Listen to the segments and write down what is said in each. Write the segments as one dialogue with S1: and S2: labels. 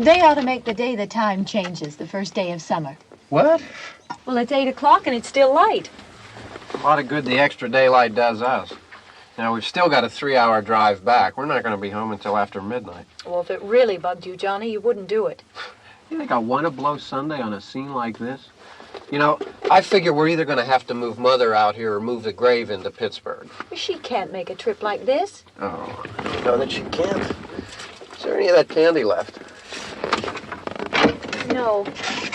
S1: They ought to make the day the time changes, the first day of summer.
S2: What?
S1: Well, it's 8 o'clock and it's still light.
S2: A lot of good the extra daylight does us. Now, we've still got a 3-hour drive back. We're not going to be home until after midnight.
S1: Well, if it really bugged you, Johnny, you wouldn't do it.
S2: You think I want to blow Sunday on a scene like this? You know, I figure we're either going to have to move Mother out here or move the grave into Pittsburgh.
S1: She can't make a trip like this.
S2: Oh, I know that she can't. Is there any of that candy left?
S1: No.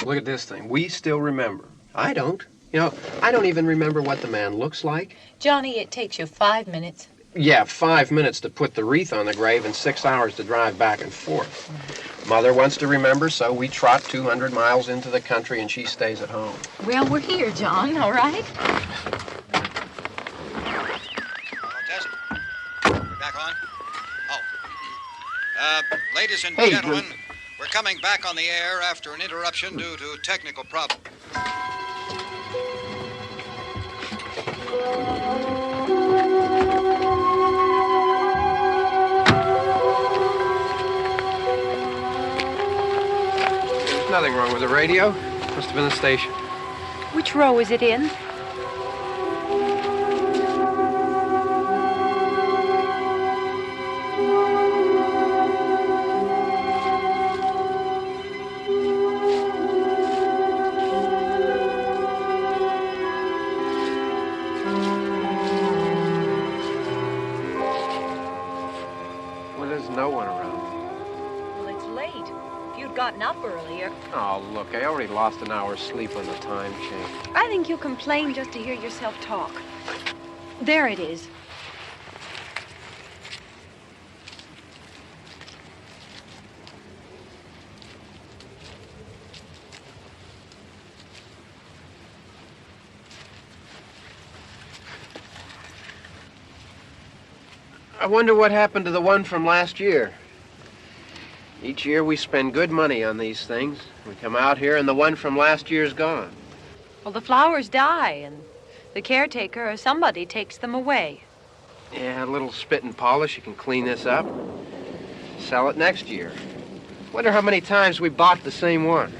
S2: Look at this thing. We still remember. I don't. You know, I don't even remember what the man looks like.
S1: Johnny, it takes you 5 minutes.
S2: Yeah, 5 minutes to put the wreath on the grave and 6 hours to drive back and forth. Mother wants to remember, so we trot 200 miles into the country and she stays at home.
S1: Well, we're here, John, all right?
S3: Test. We're back on? Oh. Ladies and gentlemen, we're coming back on the air after an interruption due to technical problems.
S2: There's nothing wrong with the radio. Must have been the station.
S1: Which row is it in? Gotten up earlier.
S2: Oh, look, I already lost an hour's sleep on the time change.
S1: I think you complain just to hear yourself talk. There it is.
S2: I wonder what happened to the one from last year. Each year we spend good money on these things. We come out here and the one from last year's gone.
S1: Well, the flowers die and the caretaker or somebody takes them away.
S2: Yeah, a little spit and polish. You can clean this up. Sell it next year. Wonder how many times we bought the same one.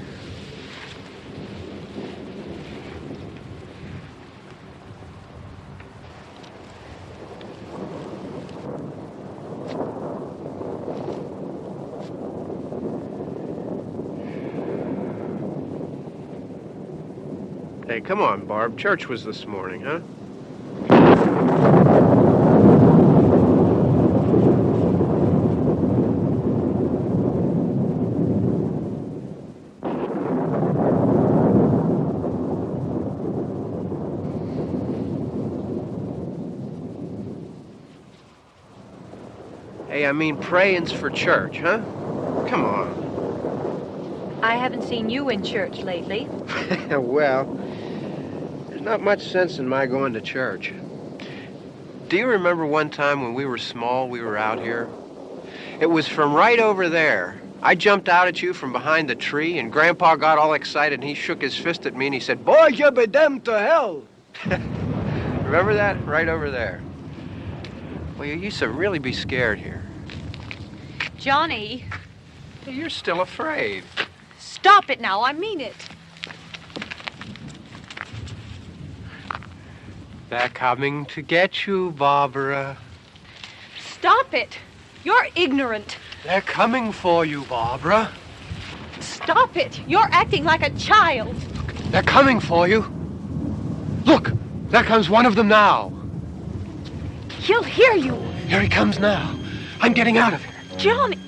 S2: Hey, come on, Barb. Church was this morning, huh? Hey, I mean praying's for church, huh? Come on.
S1: I haven't seen you in church lately.
S2: Well, there's not much sense in my going to church. Do you remember one time when we were small, we were out here? It was from right over there. I jumped out at you from behind the tree, and Grandpa got all excited, and he shook his fist at me, and he said, "Boy, you be damned to hell." Remember that? Right over there. Well, you used to really be scared here.
S1: Johnny.
S2: You're still afraid.
S1: Stop it now. I mean it.
S2: They're coming to get you, Barbara.
S1: Stop it. You're ignorant.
S2: They're coming for you, Barbara.
S1: Stop it. You're acting like a child.
S2: They're coming for you. Look, there comes one of them now.
S1: He'll hear you.
S2: Here he comes now. I'm getting out of here.
S1: Johnny.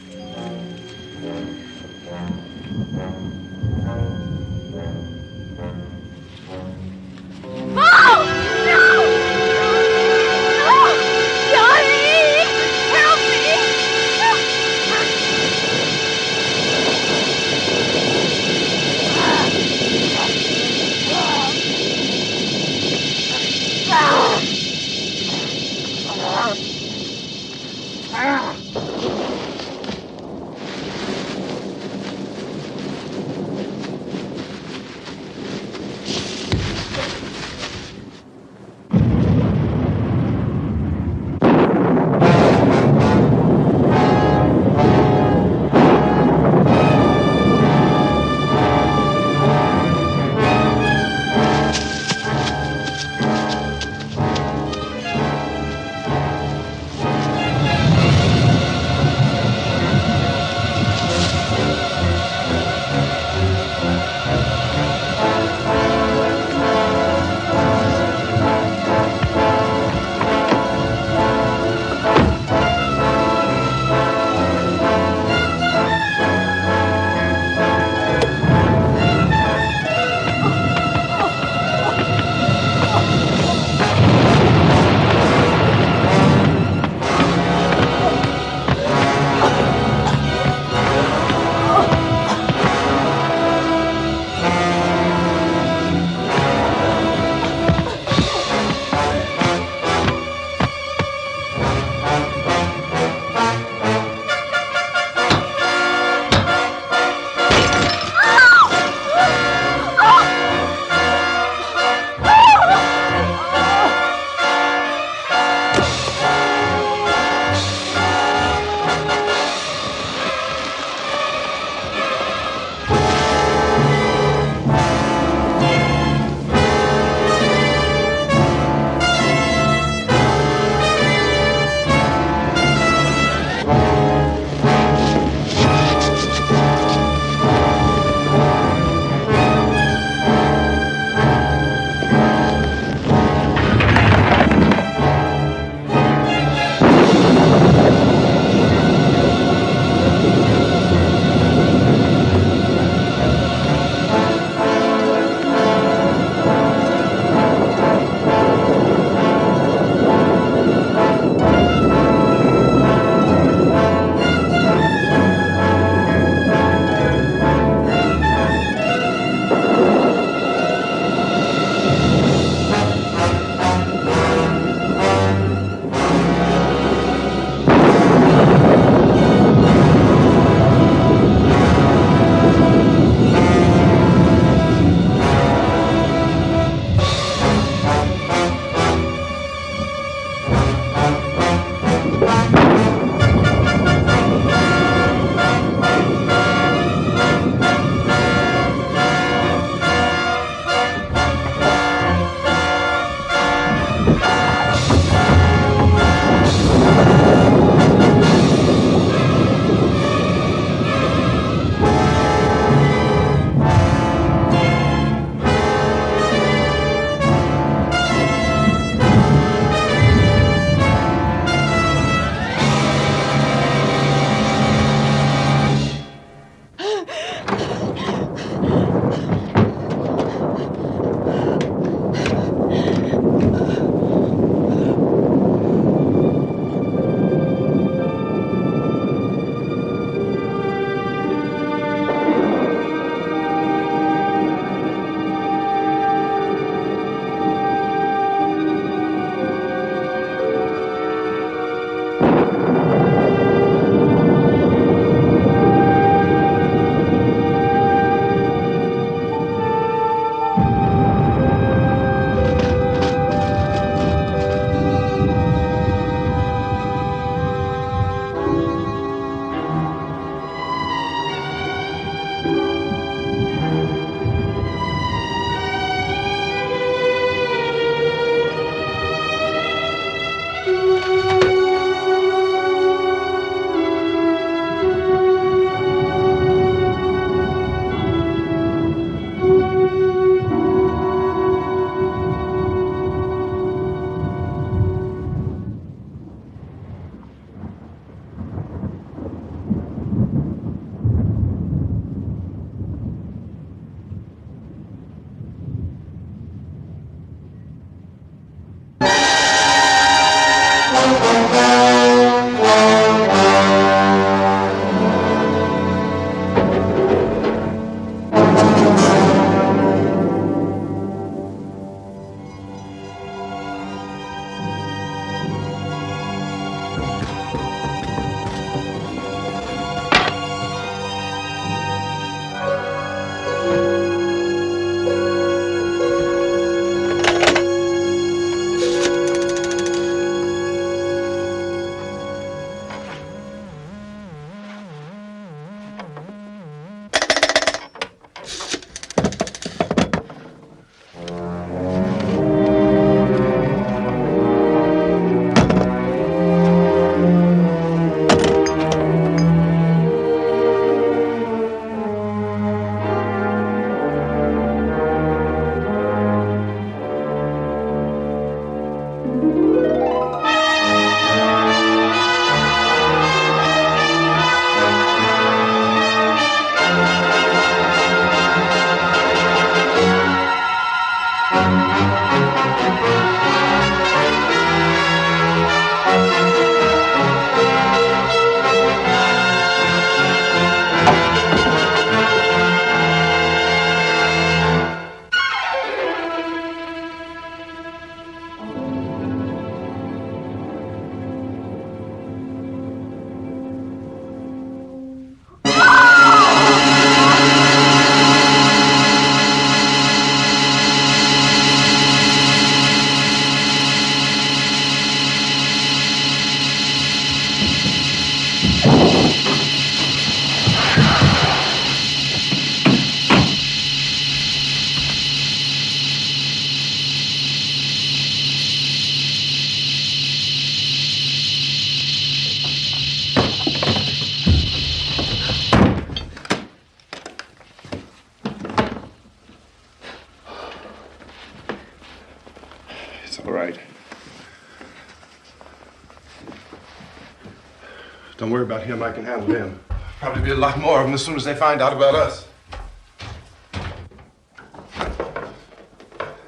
S4: Don't worry about him. I can handle him. Probably be a lot more of them as soon as they find out about us.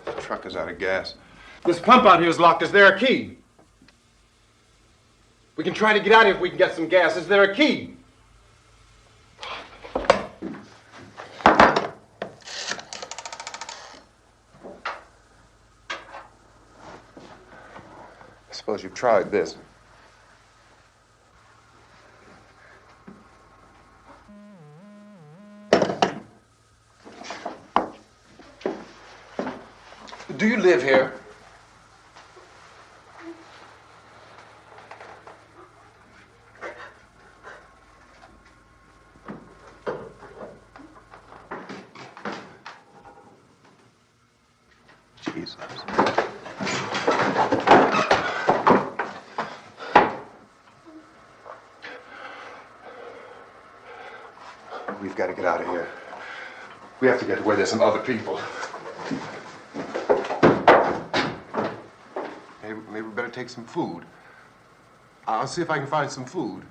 S4: The truck is out of gas. This pump out here is locked. Is there a key? We can try to get out of here if we can get some gas. Is there a key? I suppose you've tried this. Do you live here? Jesus. We've got to get out of here. We have to get to where there's some other people. Maybe we better take some food. I'll see if I can find some food.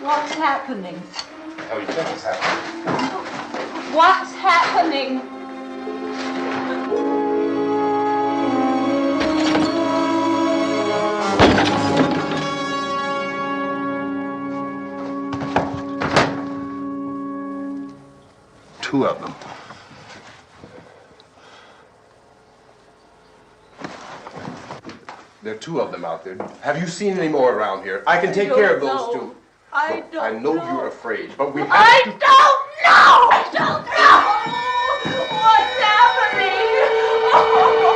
S1: What's happening?
S4: How do you think it's happening?
S1: What's happening?
S4: Two of them. There are two of them out there. Have you seen any more around here? I can take care of those two.
S1: I don't
S4: I know you're afraid, but we have to...
S1: I don't know! I don't know! What's happening? Oh.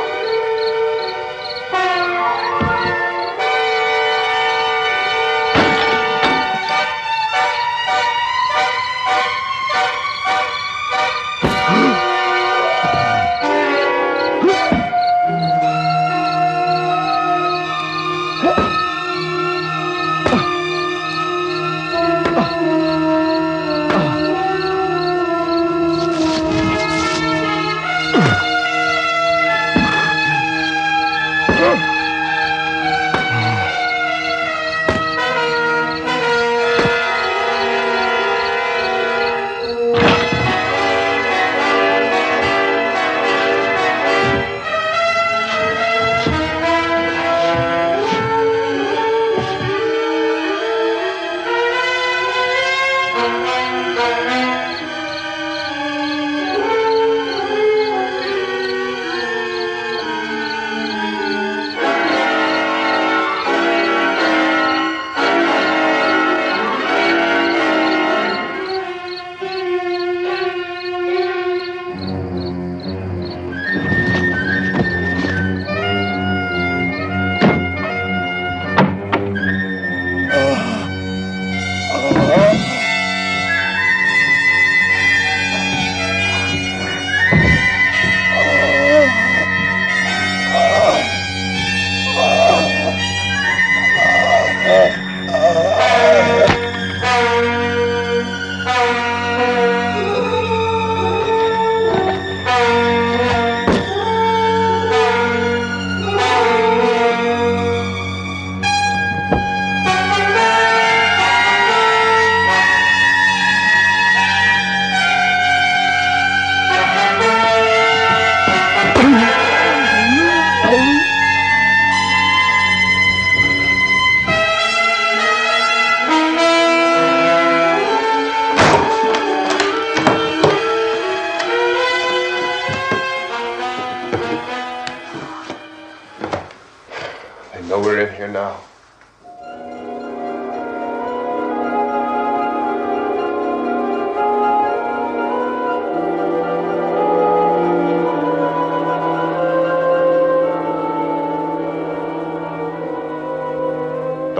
S4: We're in here now.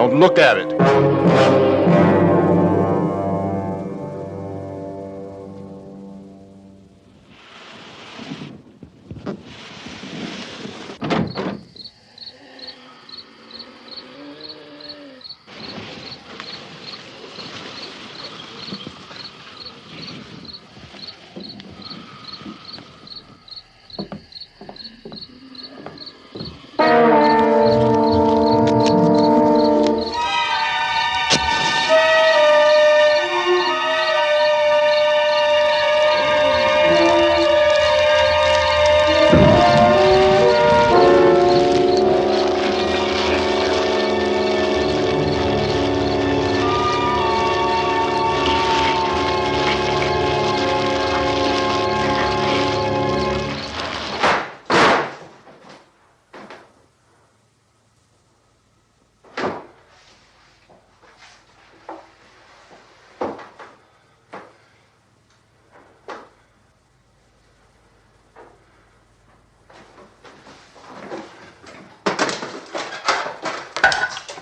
S5: Don't look at it.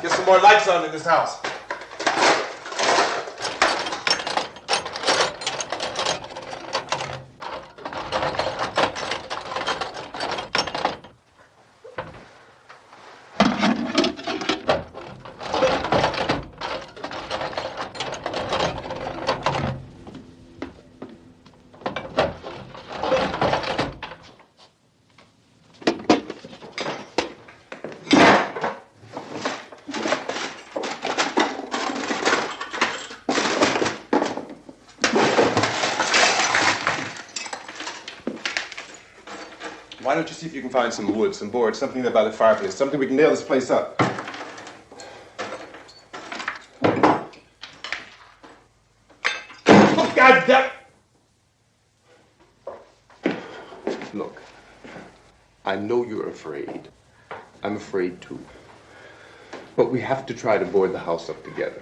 S4: Get some more lights on in this house. Why don't you see if you can find some wood, some boards, something there by the fireplace, something we can nail this place up. Oh, God damn! Look, I know you're afraid. I'm afraid too. But we have to try to board the house up together.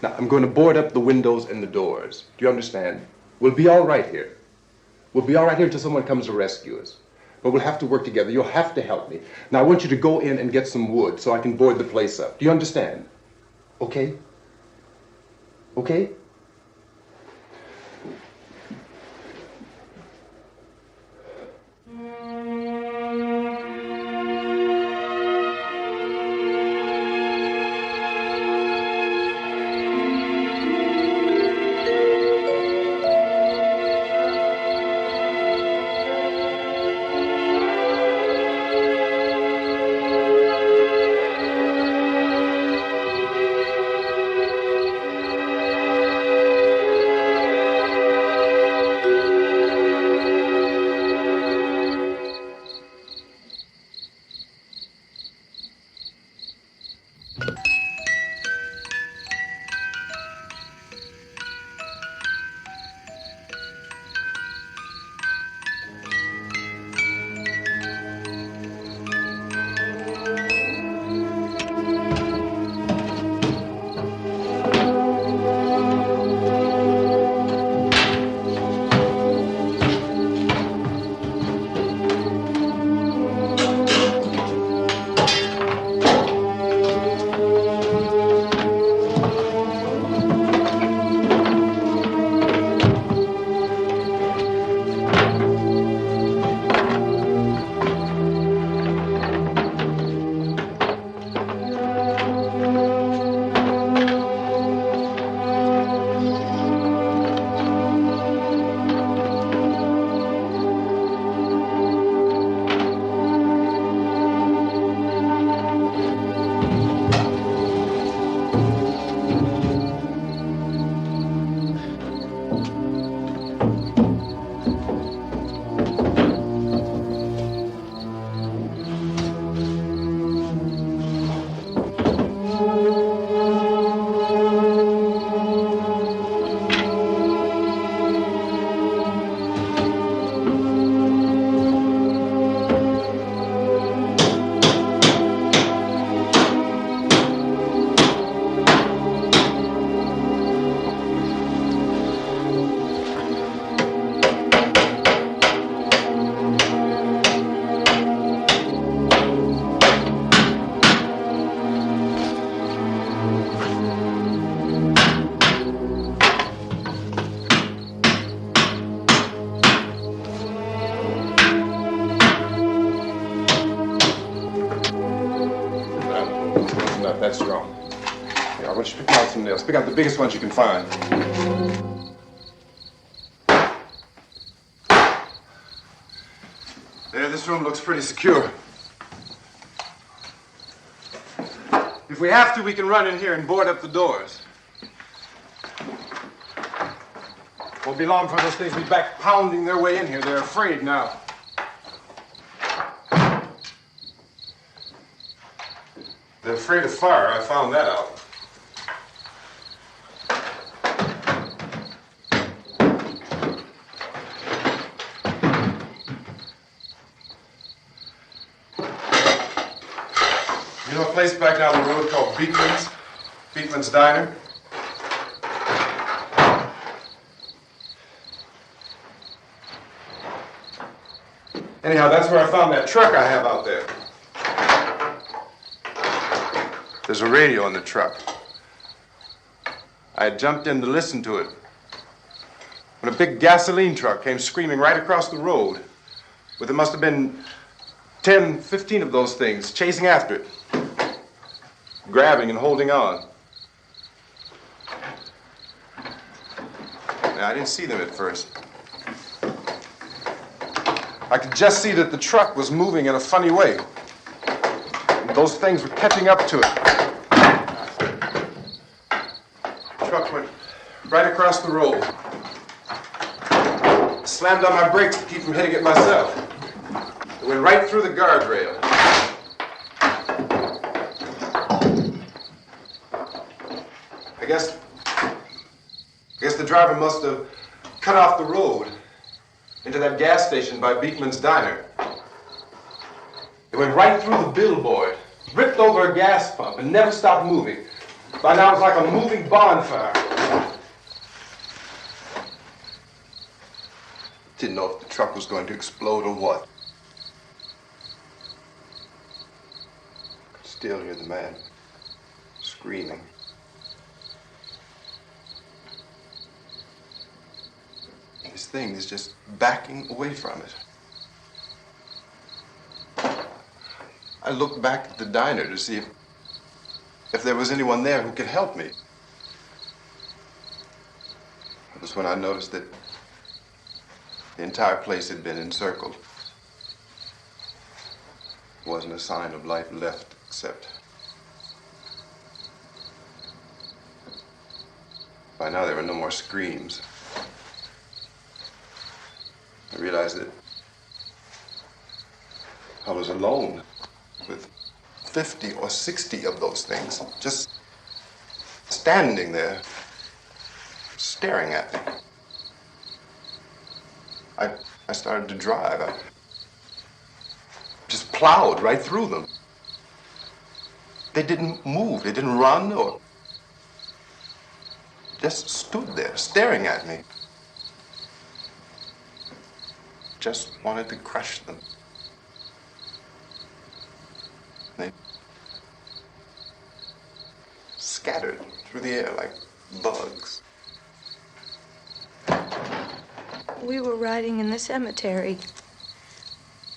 S4: Now, I'm going to board up the windows and the doors. Do you understand? We'll be all right here. We'll be all right here until someone comes to rescue us. But we'll have to work together. You'll have to help me. Now, I want you to go in and get some wood so I can board the place up. Do you understand? Okay? Okay? that strong. Here, I want you to pick out some nails. Pick out the biggest ones you can find. There, this room looks pretty secure. If we have to, we can run in here and board up the doors. Won't be long before those things will be back pounding their way in here. They're afraid now. They're afraid of fire. I found that out. You know a place back down the road called Beekman's Diner? Anyhow, that's where I found that truck I have out there. There's a radio in the truck. I had jumped in to listen to it when a big gasoline truck came screaming right across the road with there must have been 10, 15 of those things chasing after it, grabbing and holding on. Now, I didn't see them at first. I could just see that the truck was moving in a funny way. And those things were catching up to it. The truck went right across the road. Slammed on my brakes to keep from hitting it myself. It went right through the guardrail. I guess the driver must have cut off the road into that gas station by Beekman's Diner. It went right through the billboard, ripped over a gas pump, and never stopped moving. By now, it was like a moving bonfire. Didn't know if the truck was going to explode or what. Could still hear the man screaming. This thing is just backing away from it. I looked back at the diner to see if there was anyone there who could help me. It was when I noticed that the entire place had been encircled. There wasn't a sign of life left except by now there were no more screams. I realized that I was alone with 50 or 60 of those things, just standing there, staring at me. I started to drive. I just plowed right through them. They didn't move, they didn't run or just stood there staring at me. Just wanted to crush them. They scattered through the air like bugs.
S5: We were riding in the cemetery,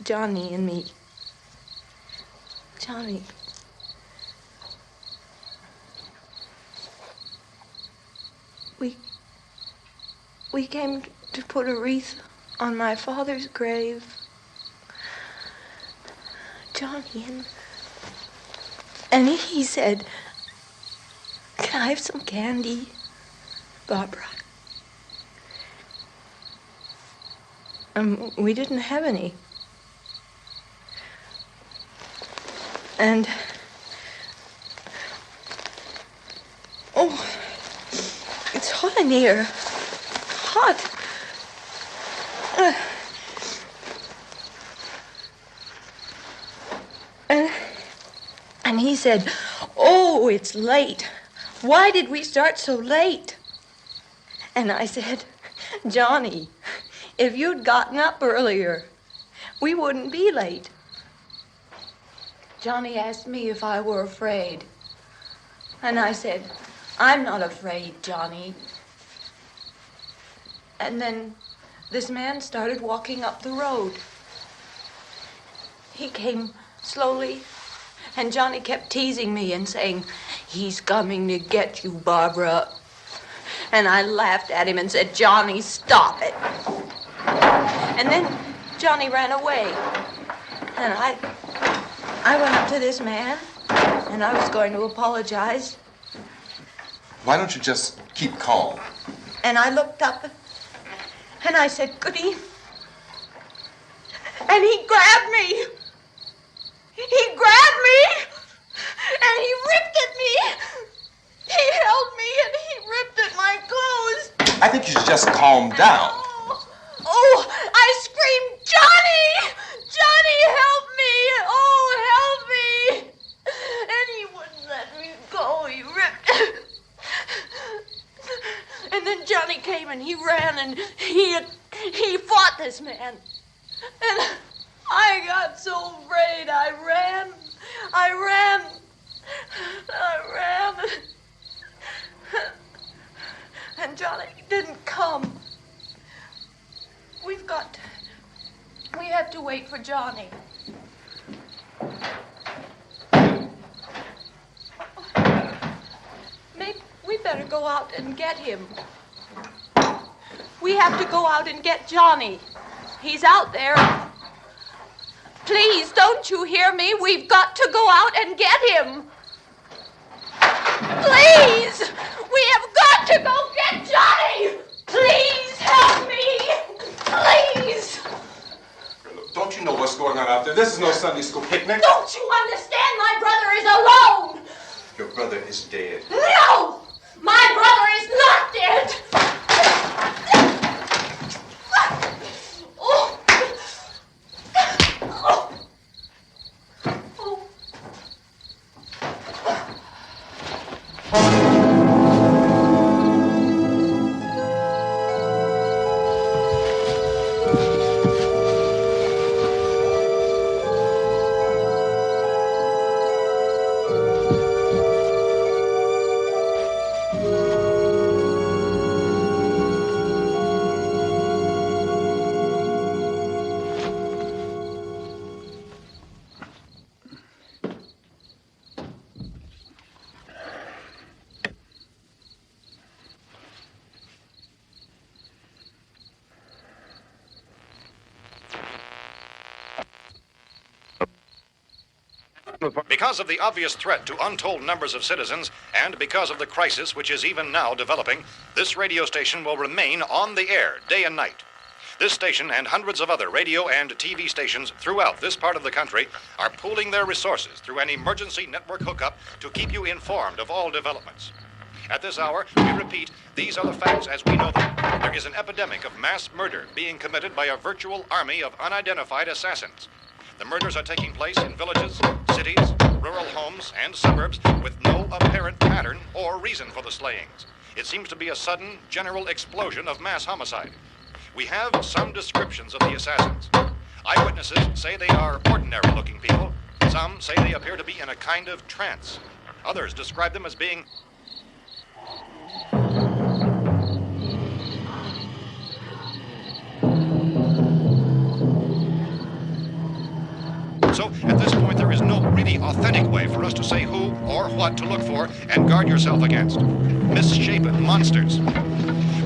S5: Johnny and me. Johnny. We came to put a wreath on my father's grave. Johnny, and he said, "Can I have some candy, Barbara?" We didn't have any. And oh, it's hot in here. Hot. And he said, "Oh, it's late. Why did we start so late?" And I said, "Johnny, if you'd gotten up earlier, we wouldn't be late." Johnny asked me if I were afraid. And I said, "I'm not afraid, Johnny." And then this man started walking up the road. He came slowly, and Johnny kept teasing me and saying, "He's coming to get you, Barbara." And I laughed at him and said, "Johnny, stop it." And then Johnny ran away. And I went up to this man, and I was going to apologize.
S4: Why don't you just keep calm?
S5: And I looked up, and I said, "Goody." And he grabbed me. He grabbed me, and he ripped at me. He held me, and he ripped at my clothes.
S4: I think you should just calm down.
S5: Oh, I screamed, "Johnny! Johnny, help me! Oh, help me!" And he wouldn't let me go. He ripped. And then Johnny came and he ran and he fought this man. And I got so afraid. I ran. And Johnny didn't come. We have to wait for Johnny. Maybe we better go out and get him. We have to go out and get Johnny. He's out there. Please, don't you hear me? We've got to go out and get him. Please! We have got to go get Johnny! Please help me! Please!
S4: Don't you know what's going on out there? This is no Sunday school picnic.
S5: Don't you understand? My brother is alone!
S4: Your brother is dead.
S5: No! My brother is not dead! Oh. Oh.
S3: Because of the obvious threat to untold numbers of citizens, and because of the crisis which is even now developing, this radio station will remain on the air day and night. This station and hundreds of other radio and TV stations throughout this part of the country are pooling their resources through an emergency network hookup to keep you informed of all developments. At this hour, we repeat, these are the facts as we know them. There is an epidemic of mass murder being committed by a virtual army of unidentified assassins. The murders are taking place in villages, cities, rural homes, and suburbs with no apparent pattern or reason for the slayings. It seems to be a sudden, general explosion of mass homicide. We have some descriptions of the assassins. Eyewitnesses say they are ordinary-looking people. Some say they appear to be in a kind of trance. Others describe them as being... So, at this point, there is no really authentic way for us to say who or what to look for and guard yourself against. Misshapen monsters.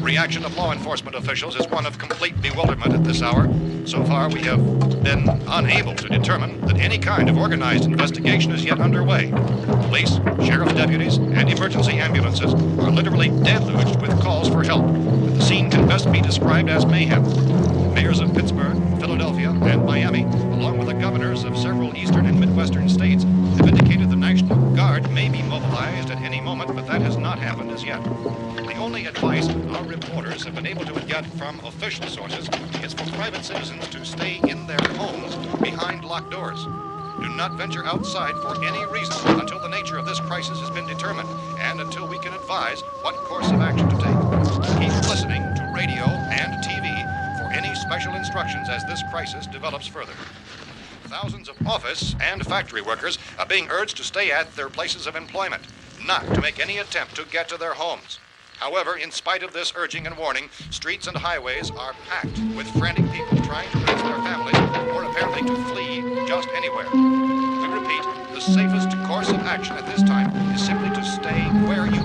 S3: Reaction of law enforcement officials is one of complete bewilderment at this hour. So far, we have been unable to determine that any kind of organized investigation is yet underway. Police, sheriff's deputies, and emergency ambulances are literally deluged with calls for help. The scene can best be described as mayhem. Mayors of Pittsburgh, Philadelphia, and Miami, along with the governors of several eastern and midwestern states, have indicated the National Guard may be mobilized at any moment, but that has not happened as yet. The only advice our reporters have been able to get from official sources is for private citizens to stay in their homes behind locked doors. Do not venture outside for any reason until the nature of this crisis has been determined and until we can advise what course of action to take. Keep listening to radio and TV for any special instructions as this crisis develops further. Thousands of office and factory workers are being urged to stay at their places of employment, not to make any attempt to get to their homes. However, in spite of this urging and warning, streets and highways are packed with frantic people trying to reach their families or apparently to flee just anywhere. We repeat, the safest course of action at this time is simply to stay where you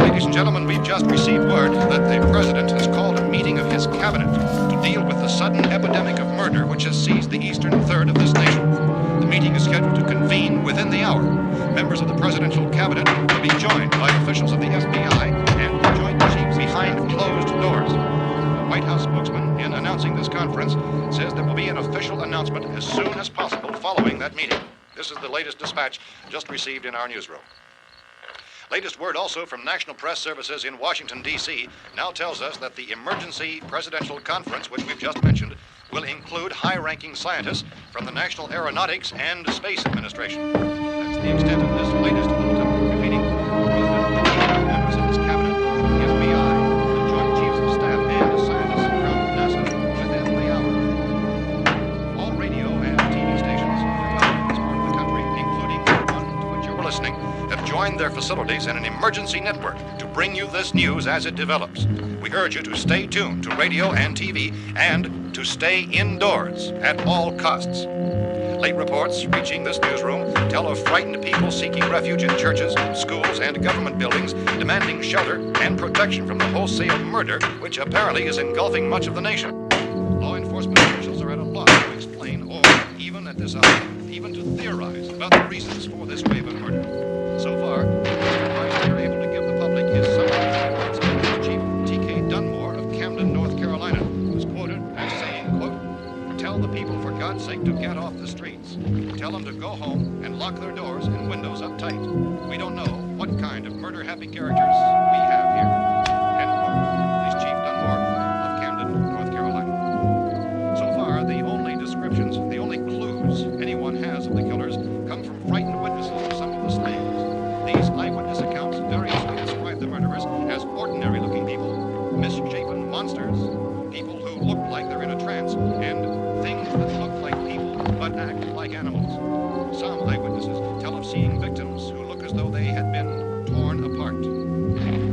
S3: Ladies and gentlemen, we've just received word that the President has called a meeting of his cabinet to deal with the sudden epidemic of murder which has seized the eastern third of this nation. The meeting is scheduled to convene within the hour. Members of the presidential cabinet will be joined by officials of the FBI and the Joint Chiefs behind closed doors. The White House spokesman, in announcing this conference, says there will be an official announcement as soon as possible following that meeting. This is the latest dispatch just received in our newsroom. Latest word also from National Press Services in Washington, D.C. now tells us that the emergency presidential conference, which we've just mentioned, will include high-ranking scientists from the National Aeronautics and Space Administration. That's the extent of this latest bulletin. Repeating, the President, members of his cabinet, the FBI, the Joint Chiefs of Staff, and scientists from NASA within the hour. All radio and TV stations throughout this part of the country, including the one to which you're listening, have joined their facilities in an emergency network to bring you this news as it develops. We urge you to stay tuned to radio and TV and to stay indoors at all costs. Late reports reaching this newsroom tell of frightened people seeking refuge in churches, schools, and government buildings, demanding shelter and protection from the wholesale murder which apparently is engulfing much of the nation. Law enforcement officials are at a loss to explain or, even at this hour, even to theorize about the reasons for this wave of murder. So far, the advice we are able to give the public is something Special Chief T.K. Dunmore of Camden, North Carolina, was quoted as saying, quote, "Tell the people, for God's sake, to get off the streets. Tell them to go home and lock their doors and windows up tight. We don't know what kind of murder-happy characters we have here." End quote. This Chief Dunmore of Camden, North Carolina. So far, the only descriptions, the only clues anyone has of the killers come from frightened witnesses of some of the slayings. These eyewitness accounts variously describe the murderers as ordinary-looking people, misshapen monsters, people who look like they're in a trance, and things that look like people but act like animals. Some eyewitnesses tell of seeing victims who look as though they had been torn apart.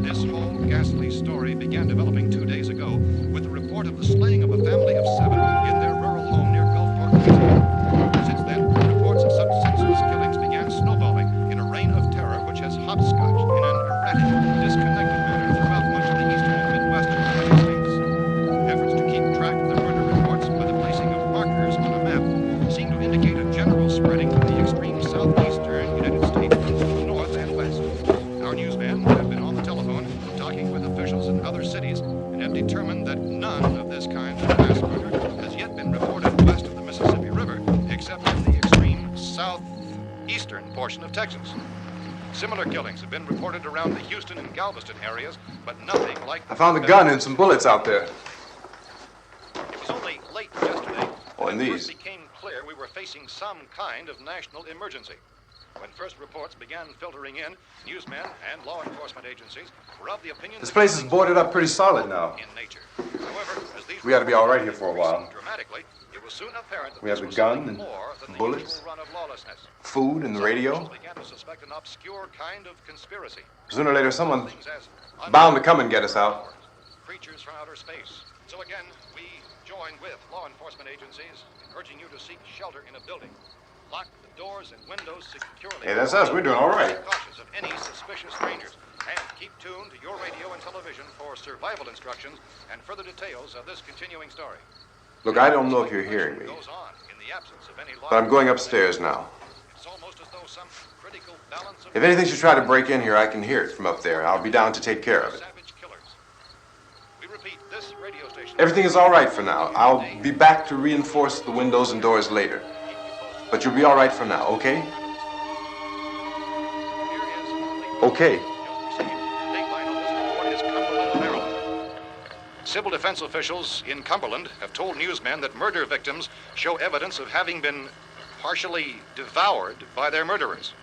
S3: This whole ghastly story began developing 2 days ago with the report of the slaying of a family of 7 in their rural home near Gulfport, Louisiana. Since then, reports of such senseless killings began snowballing in a reign of terror which has hopscotched in an erratic, disconnected manner throughout much of the eastern and midwestern United States. Efforts to keep track of the murder reports by the placing of markers on a map seem to indicate a general spreading of the extreme southeastern United States to the north and west. Our newsmen have been on the telephone talking with officials in other cities and have determined that none of this kind of mass murder has yet been reported west of the Mississippi River, except in the extreme southeastern portion of Texas. Similar killings have been reported around the Houston and Galveston areas, but nothing like...
S4: I found a gun and some bullets out there.
S3: It was only late yesterday
S4: Oh, and
S3: that it
S4: these.
S3: first became clear we were facing some kind of national emergency. When first reports began filtering in, newsmen and law enforcement agencies were of the opinion
S4: This
S3: that
S4: place is
S3: killings
S4: boarded
S3: were
S4: up pretty solid now.
S3: in nature. However, as these
S4: We ought to be all right here
S3: reports
S4: for a while.
S3: increased dramatically, it was soon apparent that
S4: We have
S3: this
S4: the
S3: was
S4: gun
S3: something
S4: and
S3: more than the
S4: bullets,
S3: usual run of lawlessness.
S4: food and the
S3: Some
S4: radio.
S3: officials began to suspect an obscure kind of conspiracy.
S4: Sooner or later, someone's
S3: Things as
S4: bound to come and get us out.
S3: creatures from outer space. So again, we join with law enforcement agencies in urging you to seek shelter in a building. Lock the doors and windows securely.
S4: Hey, that's us. We're doing all right.
S3: Be cautious of any suspicious strangers. And keep tuned to your radio and television for survival instructions and further details of this continuing story.
S4: Look, I don't know if you're hearing me,
S3: Goes on in the absence of any law.
S4: but I'm going upstairs now.
S3: It's almost as though some critical balance of
S4: If anything should try to break in here, I can hear it from up there. I'll be down to take care of it.
S3: savage killers. We repeat, this radio station.
S4: Everything is all right for now. I'll be back to reinforce the windows and doors later. But you'll be all right for now, okay? Okay.
S3: Civil defense officials in Cumberland have told newsmen that murder victims show evidence of having been partially devoured by their murderers.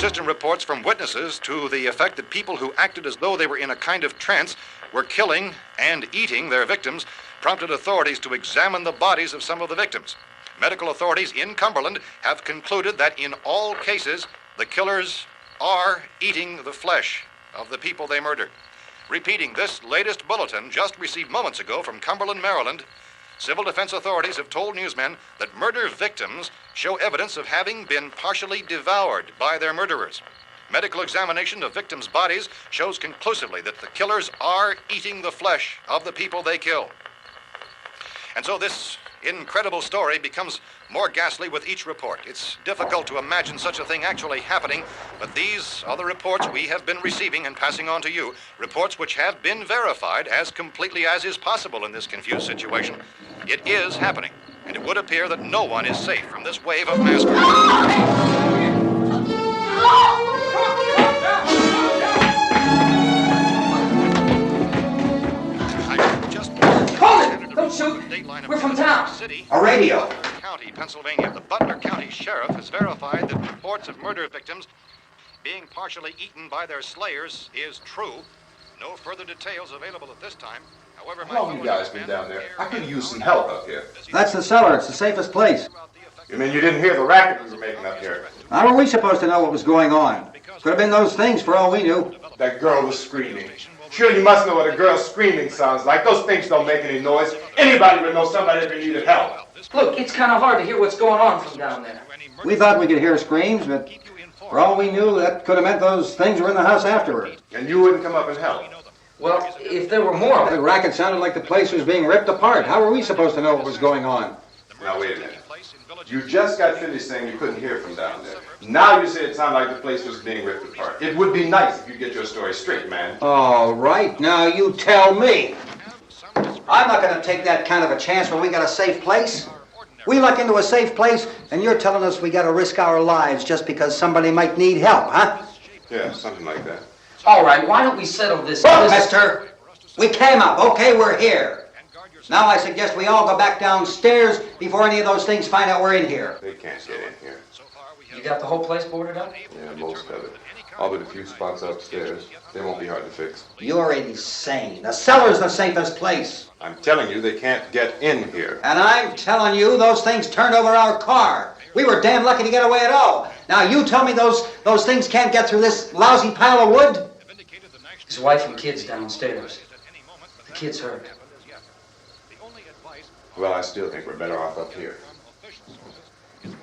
S3: Inconsistent reports from witnesses to the effect that people who acted as though they were in a kind of trance were killing and eating their victims prompted authorities to examine the bodies of some of the victims. Medical authorities in Cumberland have concluded that in all cases, the killers are eating the flesh of the people they murdered. Repeating this latest bulletin just received moments ago from Cumberland, Maryland, civil defense authorities have told newsmen that murder victims show evidence of having been partially devoured by their murderers. Medical examination of victims' bodies shows conclusively that the killers are eating the flesh of the people they kill. And so this incredible story becomes more ghastly with each report. It's difficult to imagine such a thing actually happening, but these are the reports we have been receiving and passing on to you, reports which have been verified as completely as is possible in this confused situation. It is happening, and it would appear that no one is safe from this wave of mass murder.
S6: Don't shoot! We're from town.
S3: A
S6: radio.
S3: County, Pennsylvania. The Butler County Sheriff has verified that reports of murder victims being partially eaten by their slayers is true. No further details available at this time. However,
S4: how long have you guys been down there? I could use some help up here.
S7: That's the cellar. It's the safest place.
S4: You mean you didn't hear the racket we were making up here?
S7: How were we supposed to know what was going on? Could have been those things for all we knew.
S4: That girl was screaming. Sure, you must know what a girl screaming sounds like. Those things don't make any noise. Anybody would know somebody ever needed help.
S6: Look, it's kind of hard to hear what's going on from down there.
S7: We thought we could hear screams, but for all we knew, that could have meant those things were in the house afterward.
S4: And you wouldn't come up and help?
S6: Well, if there were more of
S7: The
S6: them...
S7: racket sounded like the place was being ripped apart. How were we supposed to know what was going on?
S4: Now, wait a minute. You just got finished saying you couldn't hear from down there. Now you say it sounded like the place was being ripped apart. It would be nice if you get your story straight, man.
S7: All right, now you tell me. I'm not going to take that kind of a chance when we got a safe place. We luck into a safe place, and you're telling us we got to risk our lives just because somebody might need help, huh?
S4: Yeah, something like that.
S6: All right, why don't we settle this...
S7: Look, mister, we came up. Okay, we're here. Now I suggest we all go back downstairs before any of those things find out we're in here.
S4: They can't get in here.
S6: You got the whole place boarded up?
S4: Yeah, most of it. All but a few spots upstairs. They won't be hard to fix.
S7: You're insane. The cellar's the safest place.
S4: I'm telling you, they can't get in here.
S7: And I'm telling you, those things turned over our car. We were damn lucky to get away at all. Now you tell me those things can't get through this lousy pile of wood?
S6: His wife and kids downstairs. The kid's hurt.
S4: Well, I still think we're better off up here.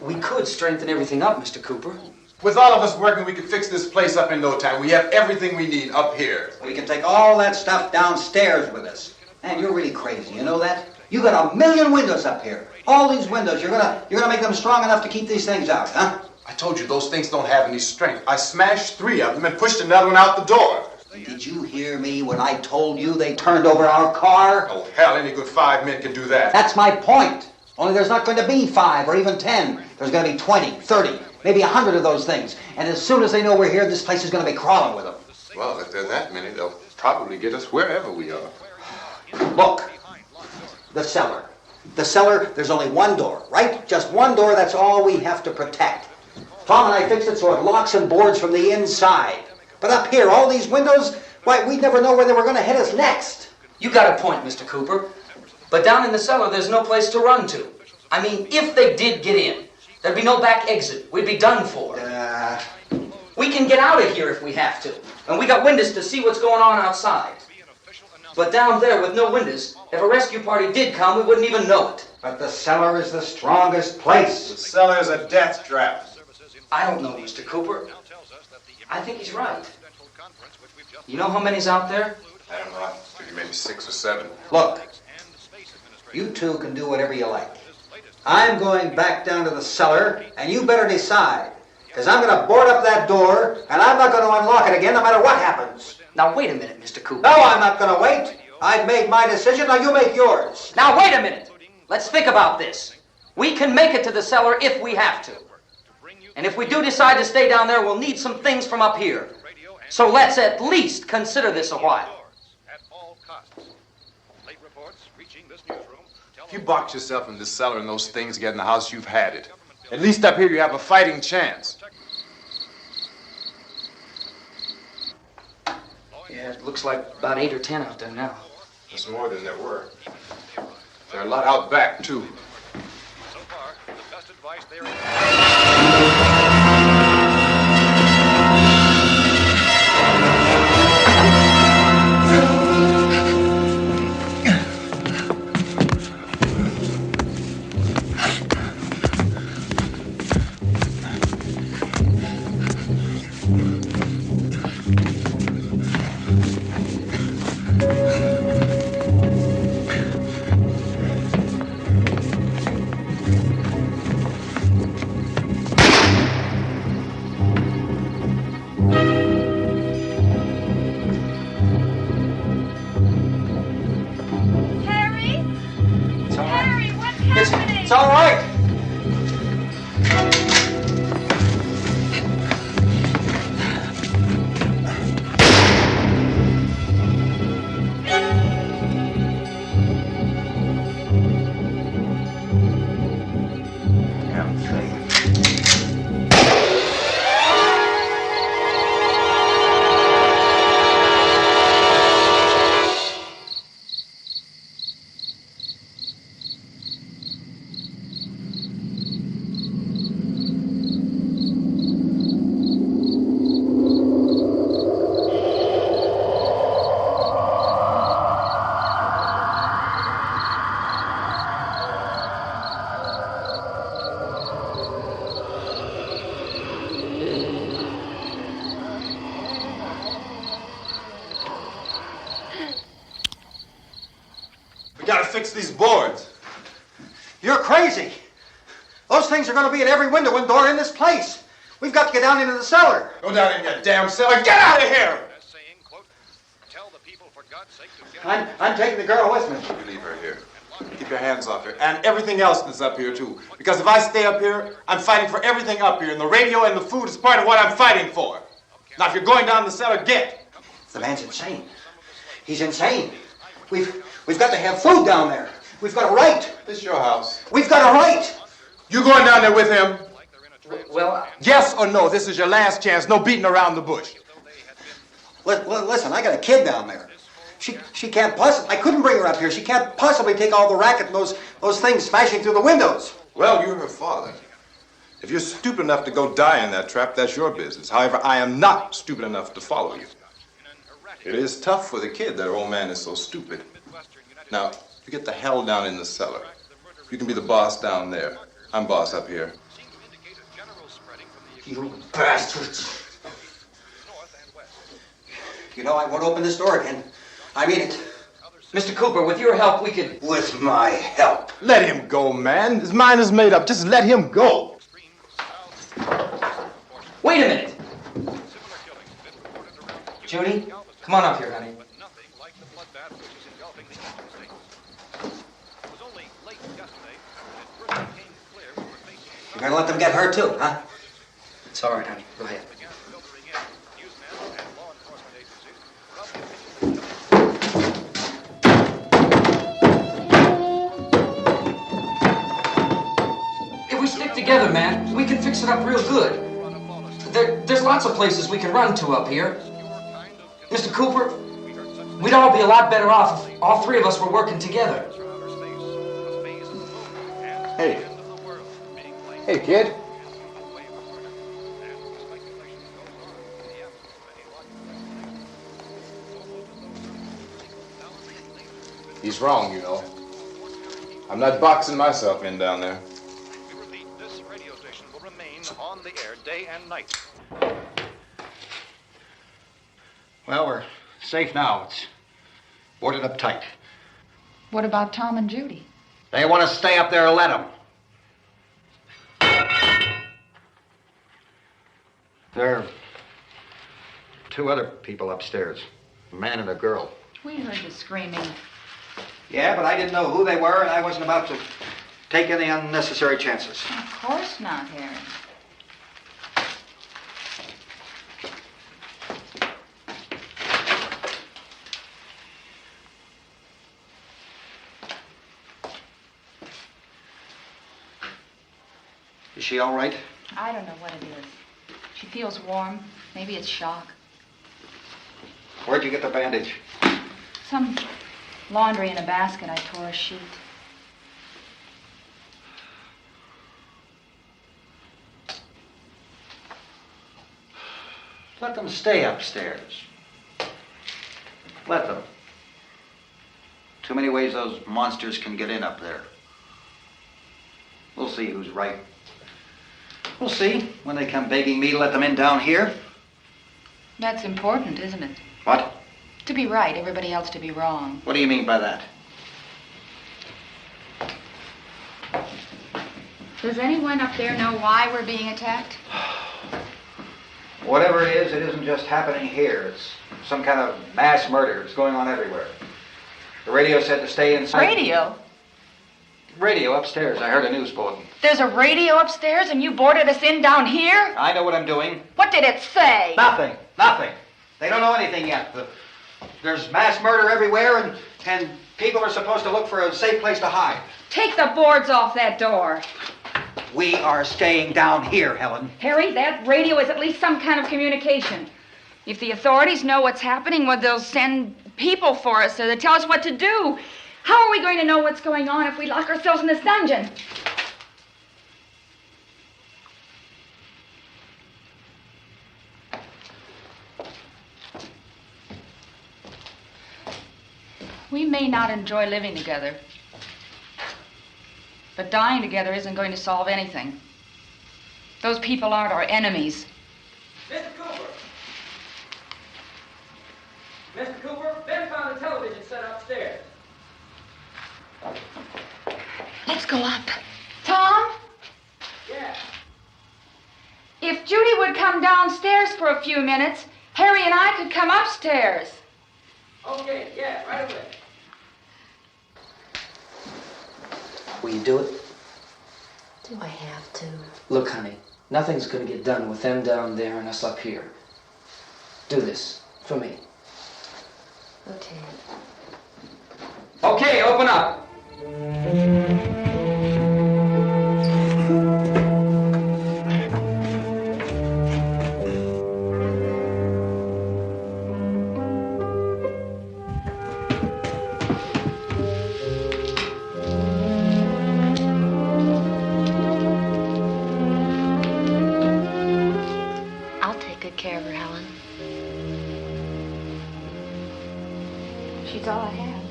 S6: We could strengthen everything up, Mr. Cooper.
S4: With all of us working, we could fix this place up in no time. We have everything we need up here.
S7: We can take all that stuff downstairs with us. Man, you're really crazy, you know that? You got 1,000,000 windows up here. All these windows, you're gonna make them strong enough to keep these things out, huh?
S4: I told you those things don't have any strength. I smashed 3 of them and pushed another one out the door.
S7: Did you hear me when I told you they turned over our car?
S4: Oh, hell, any good 5 men can do that.
S7: That's my point. Only there's not going to be 5 or even 10. There's going to be 20, 30, maybe 100 of those things. And as soon as they know we're here, this place is going to be crawling with them.
S4: Well, if there are that many, they'll probably get us wherever we are.
S7: Look, the cellar. The cellar, there's only one door, right? Just one door, that's all we have to protect. Tom and I fixed it so it locks and boards from the inside. But up here, all these windows, why, we'd never know where they were going to hit us next.
S6: You got a point, Mr. Cooper. But down in the cellar, there's no place to run to. I mean, if they did get in, there'd be no back exit. We'd be done for. We can get out of here if we have to. And we got windows to see what's going on outside. But down there with no windows, if a rescue party did come, we wouldn't even know it.
S7: But the cellar is the strongest place.
S4: The cellar is a death trap.
S6: I don't know, Mr. Cooper. I think he's right. You know how many's out there?
S4: I don't know. Maybe 6 or 7.
S7: Look, you two can do whatever you like. I'm going back down to the cellar, and you better decide. Because I'm going to board up that door, and I'm not going to unlock it again no matter what happens.
S6: Now, wait a minute, Mr. Cooper.
S7: No, I'm not going to wait. I've made my decision, now you make yours.
S6: Now, wait a minute. Let's think about this. We can make it to the cellar if we have to. And if we do decide to stay down there, we'll need some things from up here. So let's at least consider this a while.
S4: If you box yourself in this cellar and those things get in the house, you've had it. At least up here you have a fighting chance.
S6: Yeah, it looks like about 8 or 10 out there now.
S4: There's more than there were. There are a lot out back, too.
S3: So far, the best advice there is...
S7: It's all right. Damn thing.
S8: We gotta fix these boards.
S7: You're crazy. Those things are going to be at every window and door in this place. We've got to get down into the cellar.
S8: Go down in your damn cellar. Get out of here!
S3: Best saying, quote, tell the people for God's sake to get...
S7: I'm taking the girl with me.
S8: You leave her here. Keep your hands off her. And everything else that's up here, too. Because if I stay up here, I'm fighting for everything up here. And the radio and the food is part of what I'm fighting for. Now, if you're going down the cellar, get.
S7: The man's insane. He's insane. We've got to have food down there. We've got a right.
S8: This is your house.
S7: We've got a right.
S8: You going down there with him?
S6: Well,
S8: Yes or no? This is your last chance. No beating around the bush.
S7: Listen, I got a kid down there. She can't possibly. I couldn't bring her up here. She can't possibly take all the racket and those things smashing through the windows.
S8: Well, you're her father. If you're stupid enough to go die in that trap, that's your business. However, I am not stupid enough to follow you. It is tough for the kid that old man is so stupid. Now, you get the hell down in the cellar. You can be the boss down there. I'm boss up here.
S7: You bastards. You know, I won't open this door again. I mean it.
S6: Mr. Cooper, with your help, we could...
S7: With my help.
S8: Let him go, man. His mind is made up. Just let him go.
S6: Wait a minute. Judy, come on up here, honey.
S7: You're gonna let them get hurt too, huh?
S6: It's all right, honey. Go ahead. If we stick together, man, we can fix it up real good. There's lots of places we can run to up here. Mr. Cooper, we'd all be a lot better off if all three of us were working together.
S2: Hey. Hey, kid.
S8: He's wrong, you know. I'm not boxing myself in down there.
S3: We repeat, this radio station will remain on the air day and night.
S7: Well, we're safe now. It's boarded up tight.
S9: What about Tom and Judy?
S7: They want to stay up there, let them. There are two other people upstairs, a man and a girl.
S9: We heard the screaming.
S7: Yeah, but I didn't know who they were, and I wasn't about to take any unnecessary chances.
S9: Of course not, Harry.
S7: Is she all right?
S9: I don't know what it is. She feels warm. Maybe it's shock.
S7: Where'd you get the bandage?
S9: Some laundry in a basket. I tore a sheet.
S7: Let them stay upstairs. Let them. Too many ways those monsters can get in up there. We'll see who's right. We'll see when they come begging me to let them in down here.
S9: That's important, isn't it?
S7: What?
S9: To be right, everybody else to be wrong.
S7: What do you mean by that?
S9: Does anyone up there know why we're being attacked?
S7: Whatever it isn't just happening here. It's some kind of mass murder. It's going on everywhere. The radio said to stay inside.
S9: Radio?
S7: Radio upstairs. I heard a news bulletin.
S9: There's a radio upstairs and you boarded us in down here?
S7: I know what I'm doing.
S9: What did it say?
S7: Nothing. Nothing. They don't know anything yet. There's mass murder everywhere and people are supposed to look for a safe place to hide.
S9: Take the boards off that door.
S7: We are staying down here, Helen.
S9: Harry, that radio is at least some kind of communication. If the authorities know what's happening, well, they'll send people for us so they tell us what to do. How are we going to know what's going on if we lock ourselves in this dungeon? We may not enjoy living together, but dying together isn't going to solve anything. Those people aren't our enemies.
S10: Mr. Cooper! Mr. Cooper, Ben found the television set upstairs.
S5: Let's go up.
S9: Tom?
S10: Yeah.
S9: If Judy would come downstairs for a few minutes, Harry and I could come upstairs.
S10: Okay, yeah, right away.
S6: Will you do it?
S5: Do I have to?
S6: Look, honey, nothing's gonna get done with them down there and us up here. Do this for me.
S5: Okay.
S10: Okay, open up.
S5: I'll take good care of her, Helen.
S9: She's all I have.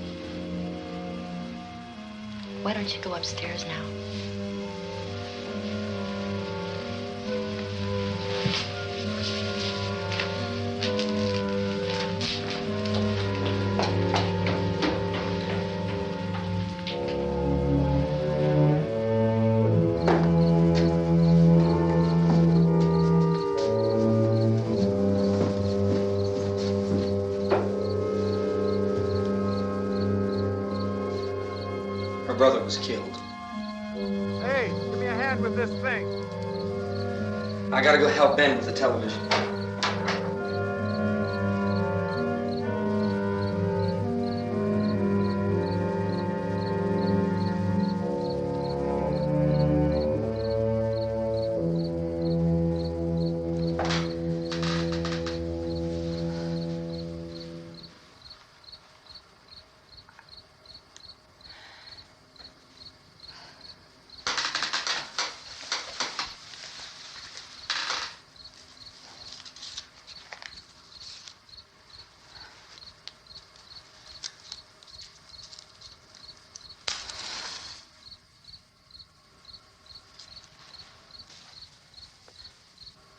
S5: Why don't you go upstairs now?
S6: Her brother was killed.
S11: Hey, give me a hand with this thing.
S6: I gotta go help Ben with the television.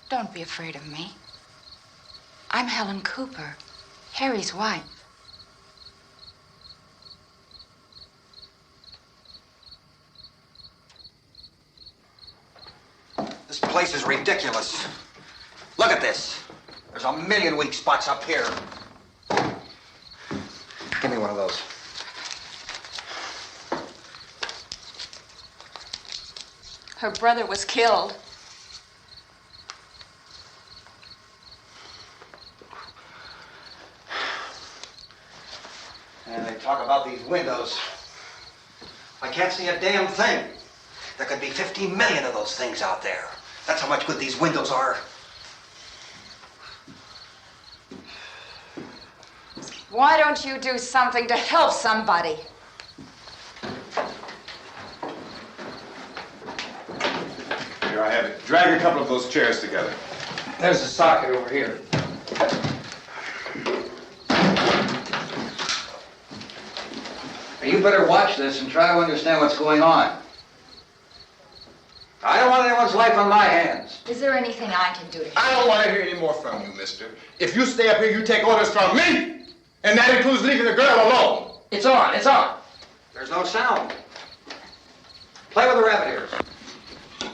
S9: Don't be afraid of me. I'm Helen Cooper, Harry's wife.
S7: This place is ridiculous. Look at this. There's a million weak spots up here. Give me one of those.
S9: Her brother was killed.
S7: And they talk about these windows. I can't see a damn thing. There could be 15 million of those things out there. That's how much good these windows are.
S12: Why don't you do something to help somebody?
S8: Here I have it. Drag a couple of those chairs together.
S6: There's a socket over here. You better watch this and try to understand what's going on. I don't want anyone's life on my hands.
S12: Is there anything I can do to help?
S8: I don't want to hear any more from you, mister. If you stay up here, you take orders from me. And that includes leaving the girl alone.
S6: It's on, it's on. There's no sound. Play with the rabbit ears.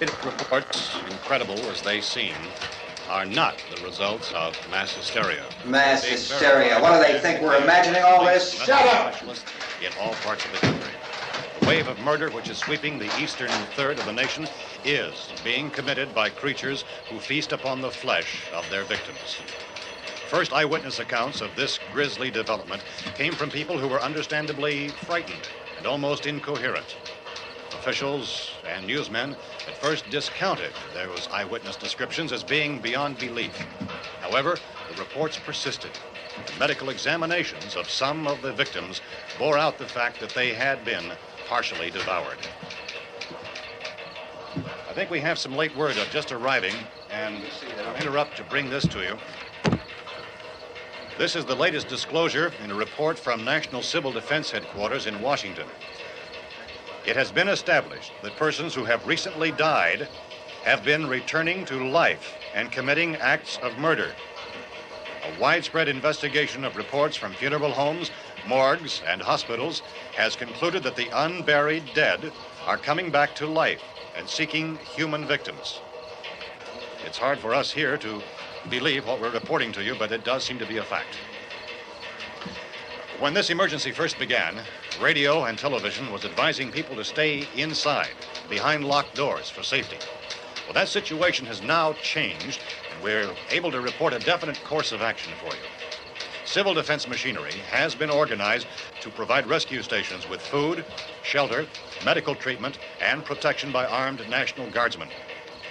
S3: Reports, incredible as they seem, are not the results of mass hysteria.
S7: Mass hysteria. What do they think? We're imagining all this? Shut up!
S3: In all parts of the country. The wave of murder which is sweeping the eastern third of the nation is being committed by creatures who feast upon the flesh of their victims. First eyewitness accounts of this grisly development came from people who were understandably frightened and almost incoherent. Officials and newsmen at first discounted those eyewitness descriptions as being beyond belief. However, the reports persisted. The medical examinations of some of the victims bore out the fact that they had been partially devoured. I think we have some late word just arriving, and I'll interrupt to bring this to you. This is the latest disclosure in a report from National Civil Defense Headquarters in Washington. It has been established that persons who have recently died have been returning to life and committing acts of murder. A widespread investigation of reports from funeral homes, morgues, and hospitals has concluded that the unburied dead are coming back to life and seeking human victims. It's hard for us here to believe what we're reporting to you, but it does seem to be a fact. When this emergency first began, radio and television was advising people to stay inside, behind locked doors for safety. Well, that situation has now changed, and we're able to report a definite course of action for you. Civil defense machinery has been organized to provide rescue stations with food, shelter, medical treatment, and protection by armed National Guardsmen.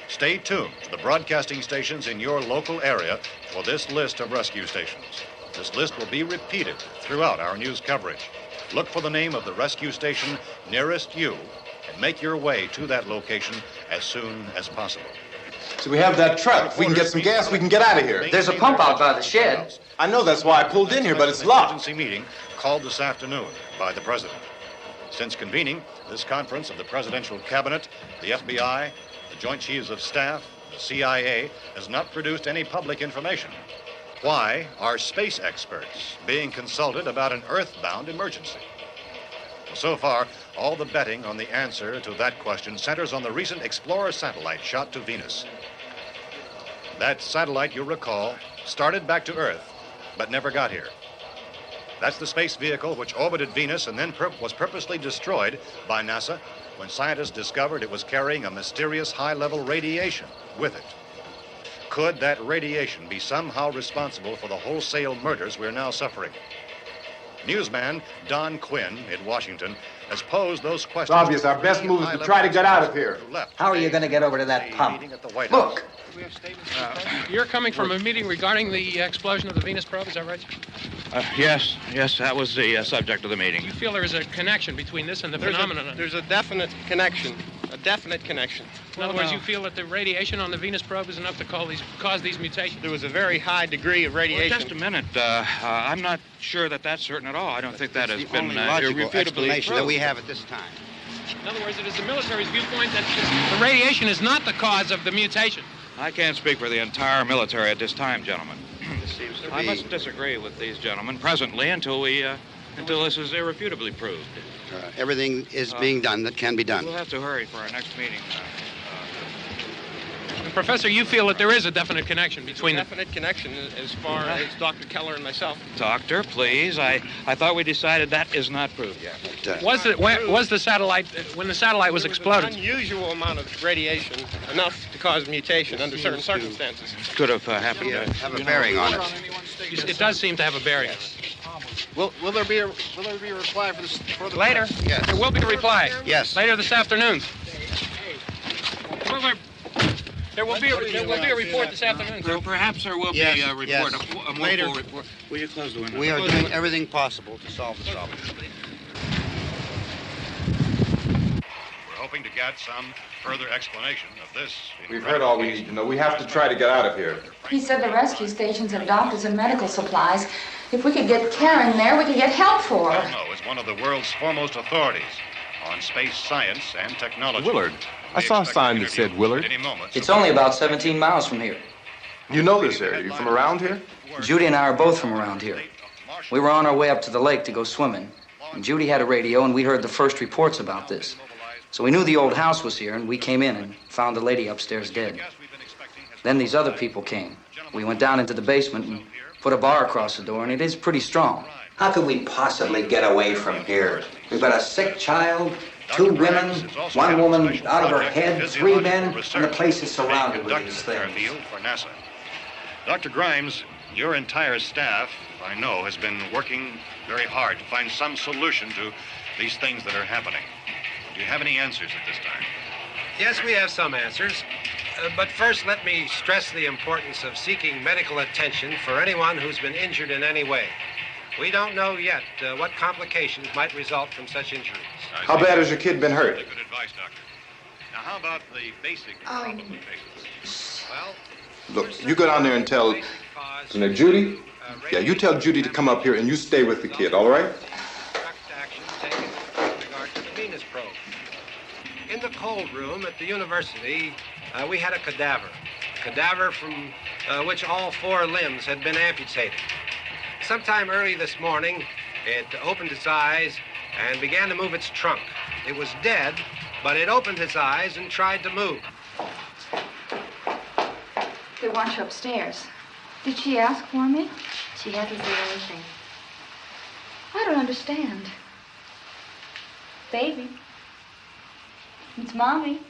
S3: Stay tuned to the broadcasting stations in your local area for this list of rescue stations. This list will be repeated throughout our news coverage. Look for the name of the rescue station nearest you and make your way to that location as soon as possible.
S8: So we have that truck. If we can get some gas, we can get out of here.
S6: There's a pump out by the shed.
S8: I know, that's why I pulled in here, but it's locked.
S3: Emergency meeting called this afternoon by the president. Since convening this conference of the presidential cabinet, the FBI, the Joint Chiefs of Staff, the CIA has not produced any public information. Why are space experts being consulted about an earthbound emergency? Well, so far, all the betting on the answer to that question centers on the recent Explorer satellite shot to Venus. That satellite, you'll recall, started back to Earth, but never got here. That's the space vehicle which orbited Venus and then was purposely destroyed by NASA when scientists discovered it was carrying a mysterious high-level radiation with it. Could that radiation be somehow responsible for the wholesale murders we're now suffering? Newsman Don Quinn in Washington has posed those questions.
S11: It's obvious our best move is to try to get out of here.
S7: How are you going to get over to that pump?
S6: Look!
S10: You're coming from a meeting regarding the explosion of the Venus probe, is that right?
S13: Yes, that was the subject of the meeting.
S10: You feel there is a connection between this and the phenomenon?
S11: There's a definite connection. A definite connection.
S10: In other words, you feel that the radiation on the Venus probe is enough to cause these mutations?
S11: There was a very high degree of radiation.
S13: Well, just a minute. I'm not sure that that's certain at all. I don't think that has been
S14: logical explanation that we have at this time.
S10: In other words, it is the military's viewpoint that the radiation is not the cause of the mutation.
S13: I can't speak for the entire military at this time, gentlemen.
S14: This seems to be...
S13: I must disagree with these gentlemen presently until this is irrefutably proved.
S14: Everything is being done that can be done.
S13: We'll have to hurry for our next meeting.
S10: Professor, you feel that there is a definite connection between them?
S11: Definite connection as far as Dr. Keller and myself.
S13: Doctor, please. I thought we decided that is not proved yet.
S14: But,
S10: was the satellite, when the satellite was exploded?
S11: An unusual amount of radiation, enough to cause mutation under certain circumstances.
S13: Could have happened.
S14: Have a bearing on it.
S10: It does seem to have a bearing.
S11: Will there be a reply for this further?
S10: Later?
S14: Yes.
S10: There will be a reply.
S14: Yes.
S10: Later this afternoon. There will be a report this afternoon, sir.
S13: Perhaps there will be a report,
S14: yes.
S13: a more
S14: Later.
S13: full report. Will you close the window?
S14: We are doing everything possible to solve the problem.
S3: We're hoping to get some further explanation of this.
S8: We've heard all we need to know. We have to try to get out of here.
S9: He said the rescue stations have doctors and medical supplies. If we could get Karen there, we could get help for her.
S3: Well, no, it's one of the world's foremost authorities on space science and technology.
S8: Willard. I saw a sign that said Willard.
S6: It's only about 17 miles from here.
S8: You know this area. You from around here?
S6: Judy and I are both from around here. We were on our way up to the lake to go swimming, and Judy had a radio, and we heard the first reports about this. So we knew the old house was here, and we came in and found the lady upstairs dead. Then these other people came. We went down into the basement and put a bar across the door, and it is pretty strong.
S7: How could we possibly get away from here? We've got a sick child, 2 women, 1 woman out of her head, 3 men, and the place is surrounded with these things.
S3: For NASA. Dr. Grimes, your entire staff, I know, has been working very hard to find some solution to these things that are happening. Do you have any answers at this time?
S11: Yes, we have some answers. But first, let me stress the importance of seeking medical attention for anyone who's been injured in any way. We don't know yet what complications might result from such injuries.
S8: How bad has your kid been hurt?
S3: Good advice, Doctor. Now, how about the basic problem of patients?
S11: Well,
S8: Look, you go down there and tell... Now, Judy? Yeah, you tell Judy to come up here and you stay with the kid, all right?
S11: action taken with regard to the Venus probe. In the cold room at the university, we had a cadaver from which all 4 limbs had been amputated. Sometime early this morning, it opened its eyes and began to move its trunk. It was dead, but it opened its eyes and tried to move.
S9: They want you upstairs. Did she ask for me?
S15: She hasn't said anything.
S9: I don't understand. Baby. It's Mommy.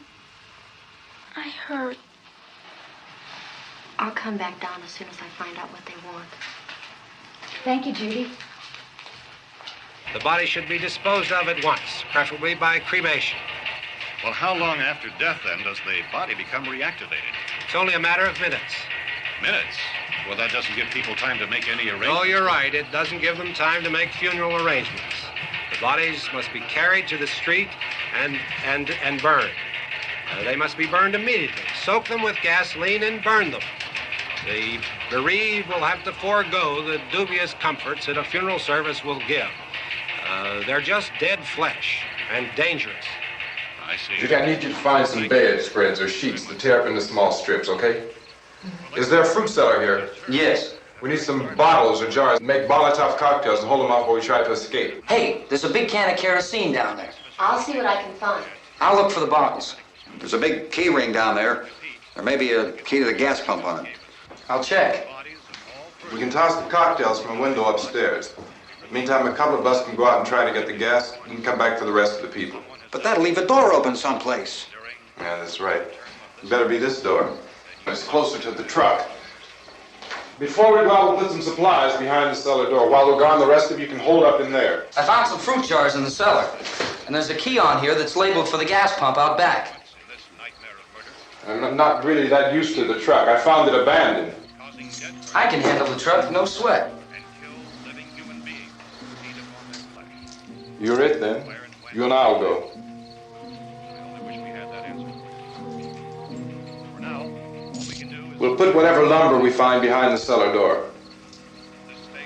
S15: I heard. I'll come back down as soon as I find out what they want.
S9: Thank you, Judy.
S11: The body should be disposed of at once, preferably by cremation.
S3: Well, how long after death, then, does the body become reactivated?
S11: It's only a matter of minutes.
S3: Minutes? Well, that doesn't give people time to make any arrangements.
S11: Oh, you're right. It doesn't give them time to make funeral arrangements. The bodies must be carried to the street and burned. They must be burned immediately. Soak them with gasoline and burn them. The bereaved will have to forego the dubious comforts that a funeral service will give. They're just dead flesh and dangerous.
S3: I see.
S8: Judy, I need you to find some bedspreads or sheets to tear up into small strips, okay? Is there a fruit cellar here?
S6: Yes.
S8: We need some bottles or jars to make Molotov cocktails and hold them off while we try to escape.
S6: Hey, there's a big can of kerosene down there.
S15: I'll see what I can find.
S6: I'll look for the bottles.
S7: There's a big key ring down there. There may be a key to the gas pump on it.
S6: I'll check.
S8: We can toss the cocktails from a window upstairs. Meantime, a couple of us can go out and try to get the gas and come back for the rest of the people.
S7: But that'll leave a door open someplace.
S8: Yeah, that's right. It better be this door. It's closer to the truck. Before we go out, we'll put some supplies behind the cellar door. While we're gone, the rest of you can hold up in there.
S6: I found some fruit jars in the cellar. And there's a key on here that's labeled for the gas pump out back.
S8: I'm not really that used to the truck. I found it abandoned.
S6: I can handle the truck, no sweat.
S8: You're it, then. You and I'll go. We'll put whatever lumber we find behind the cellar door.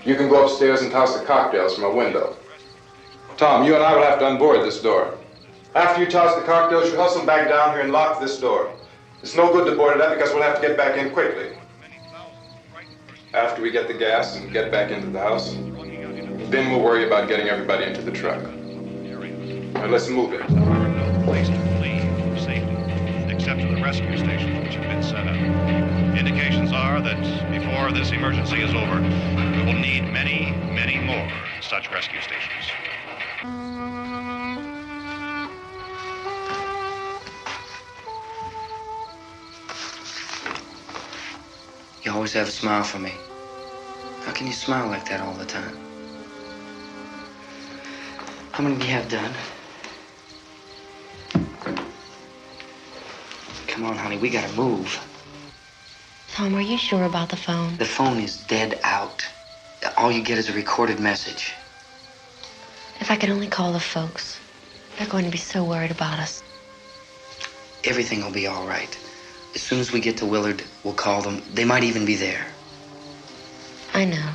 S8: You can go upstairs and toss the cocktails from a window. Tom, you and I will have to unboard this door. After you toss the cocktails, you hustle back down here and lock this door. It's no good to board it up because we'll have to get back in quickly. After we get the gas and get back into the house, then we'll worry about getting everybody into the truck. Now let's move it.
S3: No place to flee for safety, except to the rescue stations which have been set up. Indications are that before this emergency is over, we will need many, many more such rescue stations.
S6: You always have a smile for me. How can you smile like that all the time? How many do you have done? Come on, honey, we gotta move.
S15: Tom, are you sure about the phone?
S6: The phone is dead out. All you get is a recorded message.
S15: If I could only call the folks. They're going to be so worried about us.
S6: Everything will be all right. As soon as we get to Willard, we'll call them. They might even be there.
S15: I know.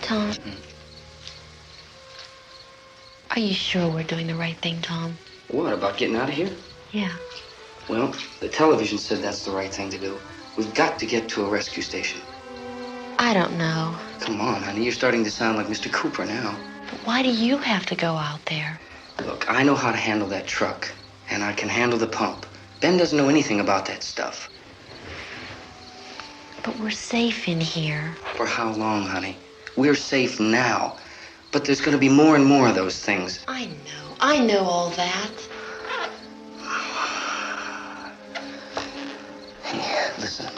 S15: Tom, are you sure we're doing the right thing, Tom?
S6: What, about getting out of here?
S15: Yeah.
S6: Well, the television said that's the right thing to do. We've got to get to a rescue station.
S15: I don't know.
S6: Come on, honey, you're starting to sound like Mr. Cooper now.
S15: But why do you have to go out there?
S6: Look, I know how to handle that truck, and I can handle the pump. Ben doesn't know anything about that stuff.
S15: But we're safe in here.
S6: For how long, honey? We're safe now. But there's going to be more and more of those things.
S15: I know all that.
S6: Hey, listen.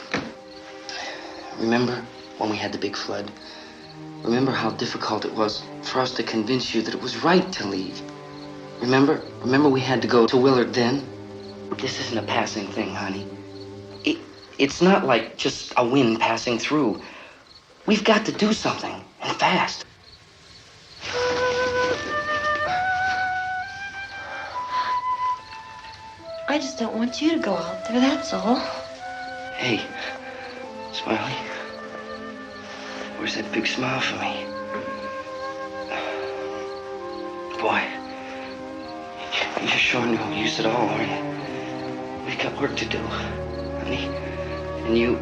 S6: Remember when we had the big flood? Remember how difficult it was for us to convince you that it was right to leave? Remember we had to go to Willard then? This isn't a passing thing, honey. It's not like just a wind passing through. We've got to do something, and fast.
S15: I just don't want you to go out there, that's all.
S6: Hey, Smiley. Where's that big smile for me? Boy, you're sure no use at all, aren't you? We've got work to do, honey. And you...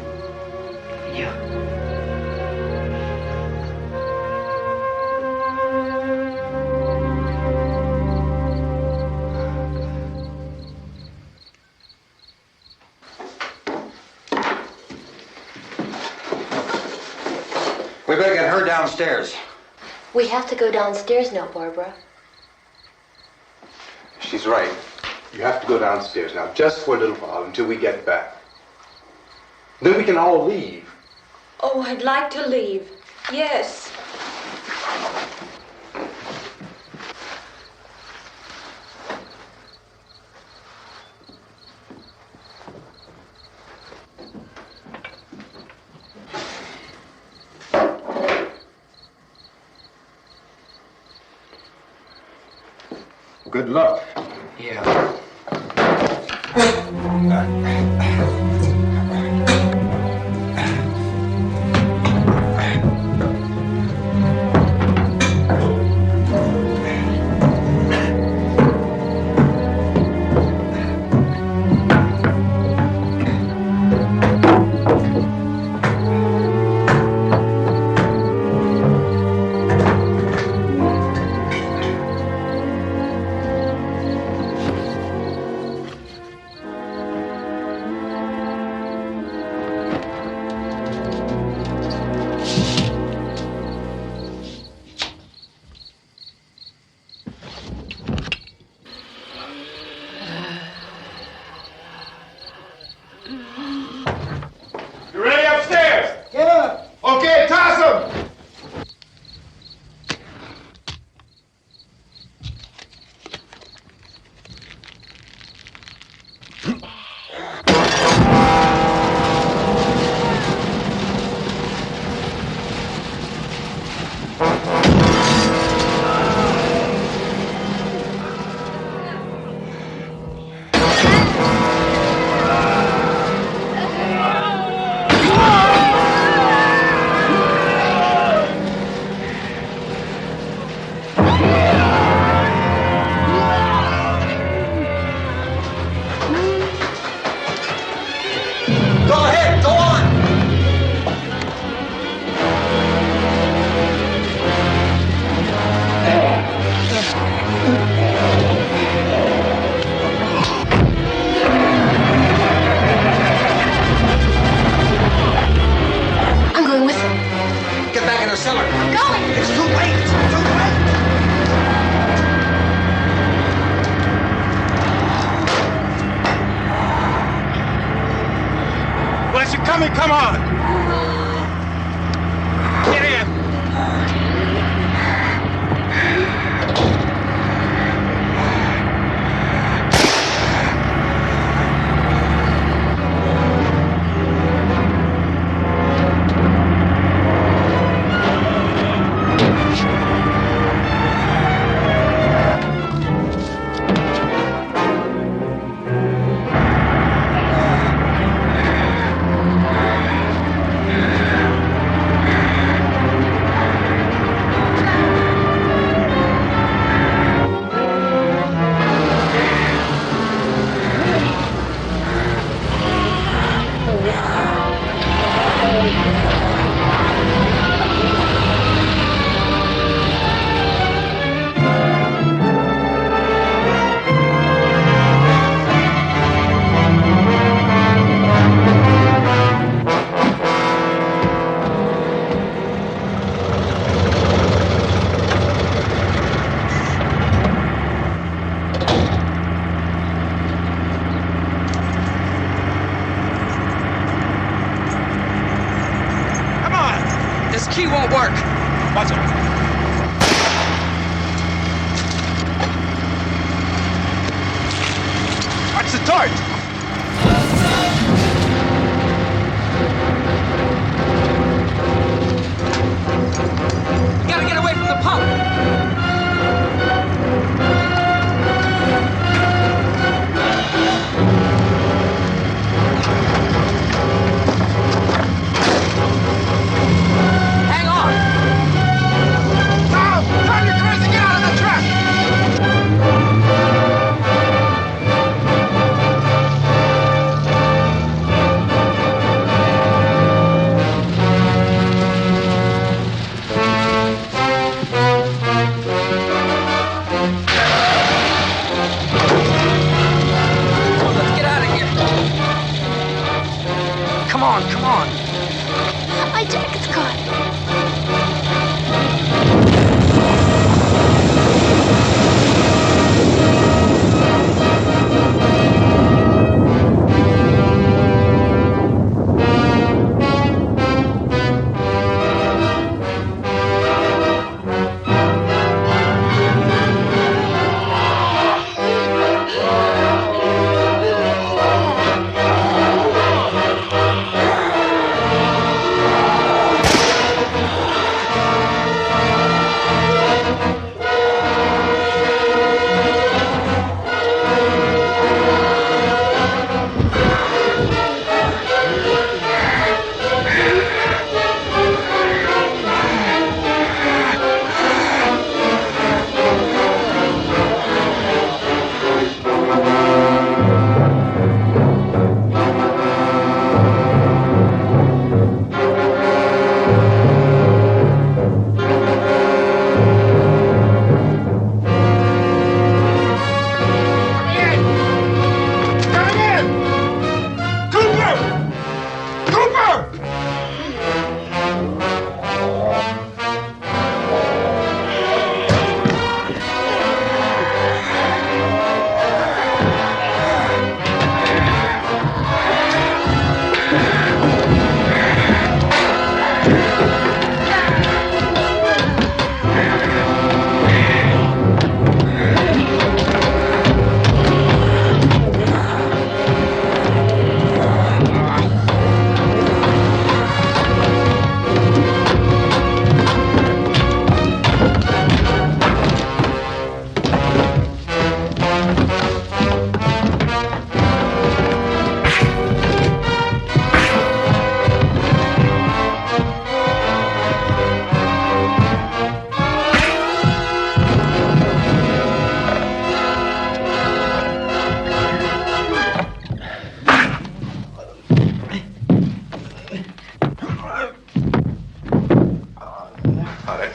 S7: We better get her downstairs.
S15: We have to go downstairs now, Barbara.
S4: She's right. You have to go downstairs now, just for a little while, until we get back. Then we can all leave.
S5: Oh, I'd like to leave. Yes.
S4: Good luck.
S6: Yeah.
S10: Come on! Get in!
S8: torch!
S6: You gotta get away from the pump! Hang on!
S8: Now, turn your cars and get out of the truck!
S6: Let's get out of here! Come on, come on!
S15: My jacket's caught.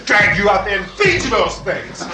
S8: Drag you out there and feed you those things!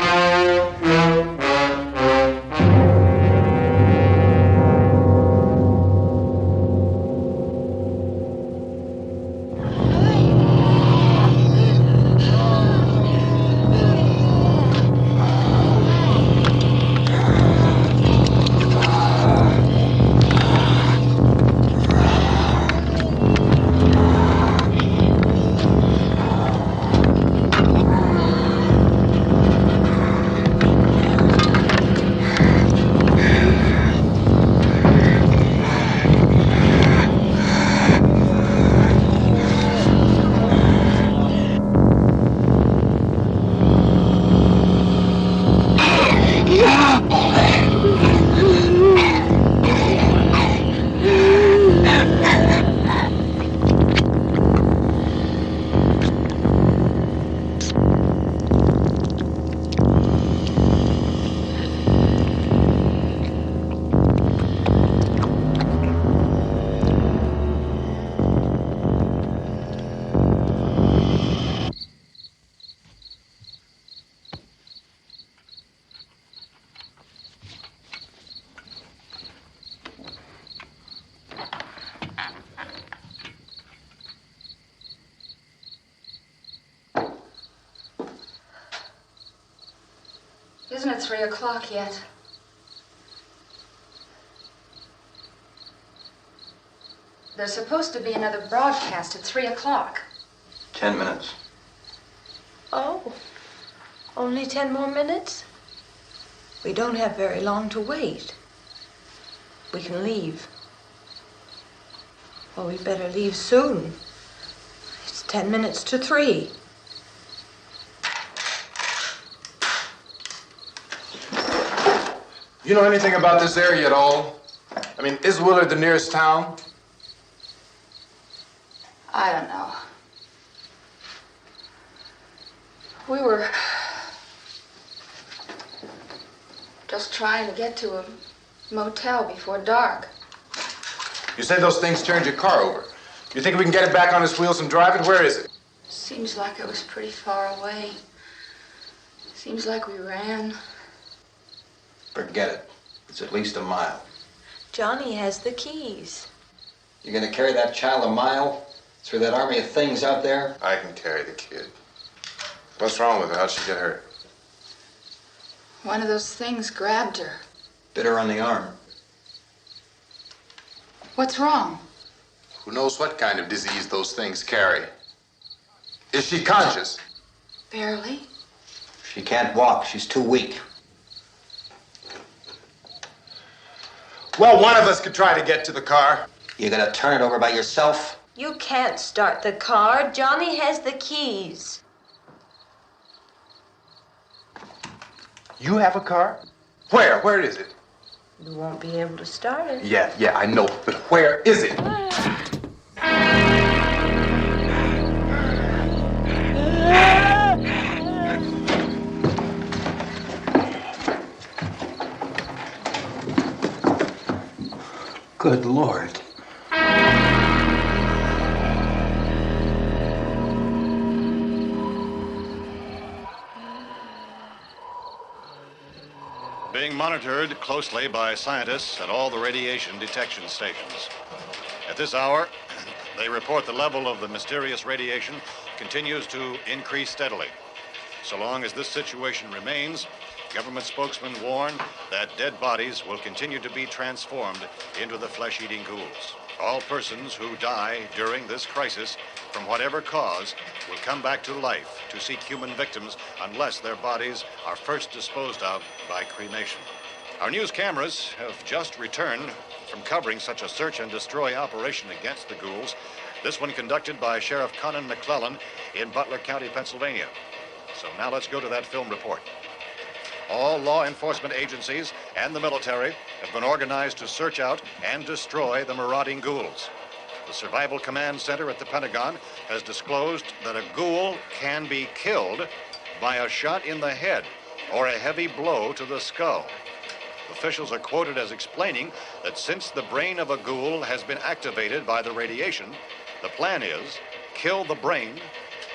S9: Isn't it 3 o'clock yet? There's supposed to be another broadcast at 3 o'clock.
S6: 10 minutes.
S5: Oh, only 10 more minutes? We don't have very long to wait. we can leave. Well, we better leave soon. It's 10 minutes to 3.
S8: You know anything about this area at all? I mean, is Willard the nearest town?
S9: I don't know. We were just trying to get to a motel before dark.
S8: You said those things turned your car over. You think we can get it back on its wheels and drive it? Where is it?
S9: Seems like it was pretty far away. Seems like we ran.
S7: Forget it. It's at least a mile.
S5: Johnny has the keys.
S7: You're gonna carry that child a mile through that army of things out there?
S8: I can carry the kid. What's wrong with her? How'd she get hurt?
S9: One of those things grabbed her.
S7: Bit her on the arm.
S9: What's wrong?
S8: Who knows what kind of disease those things carry? Is she conscious?
S9: Barely.
S7: She can't walk. She's too weak.
S8: Well, one of us could try to get to the car.
S7: You gonna turn it over by yourself?
S5: You can't start the car. Johnny has the keys.
S8: You have a car? Where? Where is it?
S5: You won't be able to start it.
S8: Yeah, I know. But where is it?
S7: Good Lord.
S3: Being monitored closely by scientists at all the radiation detection stations. At this hour, they report the level of the mysterious radiation continues to increase steadily. So long as this situation remains, government spokesmen warn that dead bodies will continue to be transformed into the flesh-eating ghouls. All persons who die during this crisis, from whatever cause, will come back to life to seek human victims unless their bodies are first disposed of by cremation. Our news cameras have just returned from covering such a search and destroy operation against the ghouls, this one conducted by Sheriff Conan McClellan in Butler County, Pennsylvania. So now let's go to that film report. All law enforcement agencies and the military have been organized to search out and destroy the marauding ghouls. The Survival Command Center at the Pentagon has disclosed that a ghoul can be killed by a shot in the head or a heavy blow to the skull. Officials are quoted as explaining that since the brain of a ghoul has been activated by the radiation, the plan is kill the brain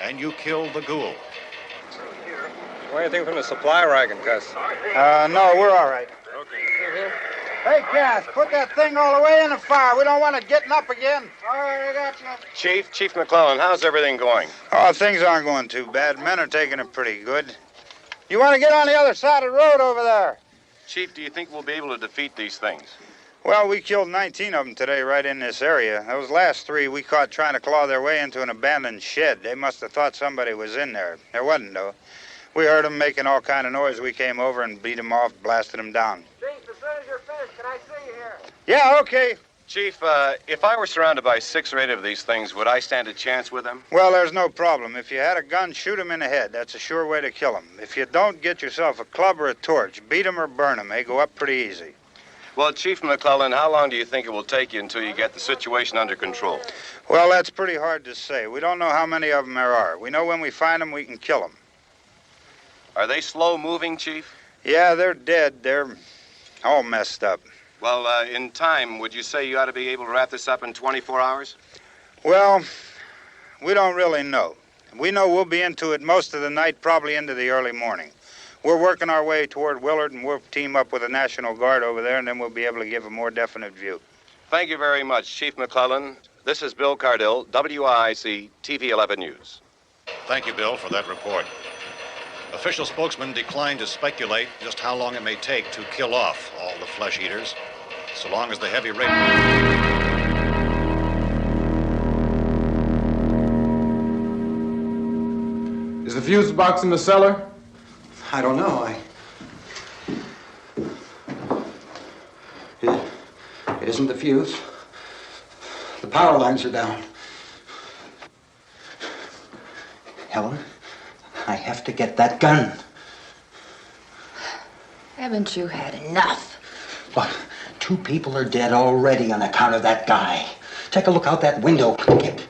S3: and you kill the ghoul.
S16: Anything from the supply wagon, Gus?
S17: No, we're all right.
S16: Okay.
S17: Hey, Cass, put that thing all the way in the fire. We don't want it getting up again. All right, I got you.
S16: Chief McClellan, how's everything going?
S17: Oh, things aren't going too bad. Men are taking it pretty good. You want to get on the other side of the road over there?
S16: Chief, do you think we'll be able to defeat these things?
S17: Well, we killed 19 of them today right in this area. Those last 3 we caught trying to claw their way into an abandoned shed. They must have thought somebody was in there. There wasn't, though. We heard them making all kind of noise. We came over and beat them off, blasted them down. Chief, as soon as you're finished, can I see you here? Yeah, okay.
S16: Chief, if I were surrounded by 6 or 8 of these things, would I stand a chance with them?
S17: Well, there's no problem. If you had a gun, shoot them in the head. That's a sure way to kill them. If you don't, get yourself a club or a torch. Beat them or burn them. They go up pretty easy.
S16: Well, Chief McClellan, how long do you think it will take you until you get the situation under control?
S17: Well, that's pretty hard to say. We don't know how many of them there are. We know when we find them, we can kill them.
S16: Are they slow-moving, Chief?
S17: Yeah, they're dead. They're all messed up.
S16: Well, in time, would you say you ought to be able to wrap this up in 24 hours?
S17: Well, we don't really know. We know we'll be into it most of the night, probably into the early morning. We're working our way toward Willard, and we'll team up with the National Guard over there, and then we'll be able to give a more definite view.
S16: Thank you very much, Chief McClellan. This is Bill Cardill, WIC TV 11 News.
S3: Thank you, Bill, for that report. Official spokesman declined to speculate just how long it may take to kill off all the flesh eaters, so long as the heavy rate...
S8: Is the fuse box in the cellar?
S7: I don't know. It isn't the fuse. The power lines are down. Helen, I have to get that gun.
S12: Haven't you had enough?
S7: Look, 2 people are dead already on account of that guy. Take a look out that window. Get.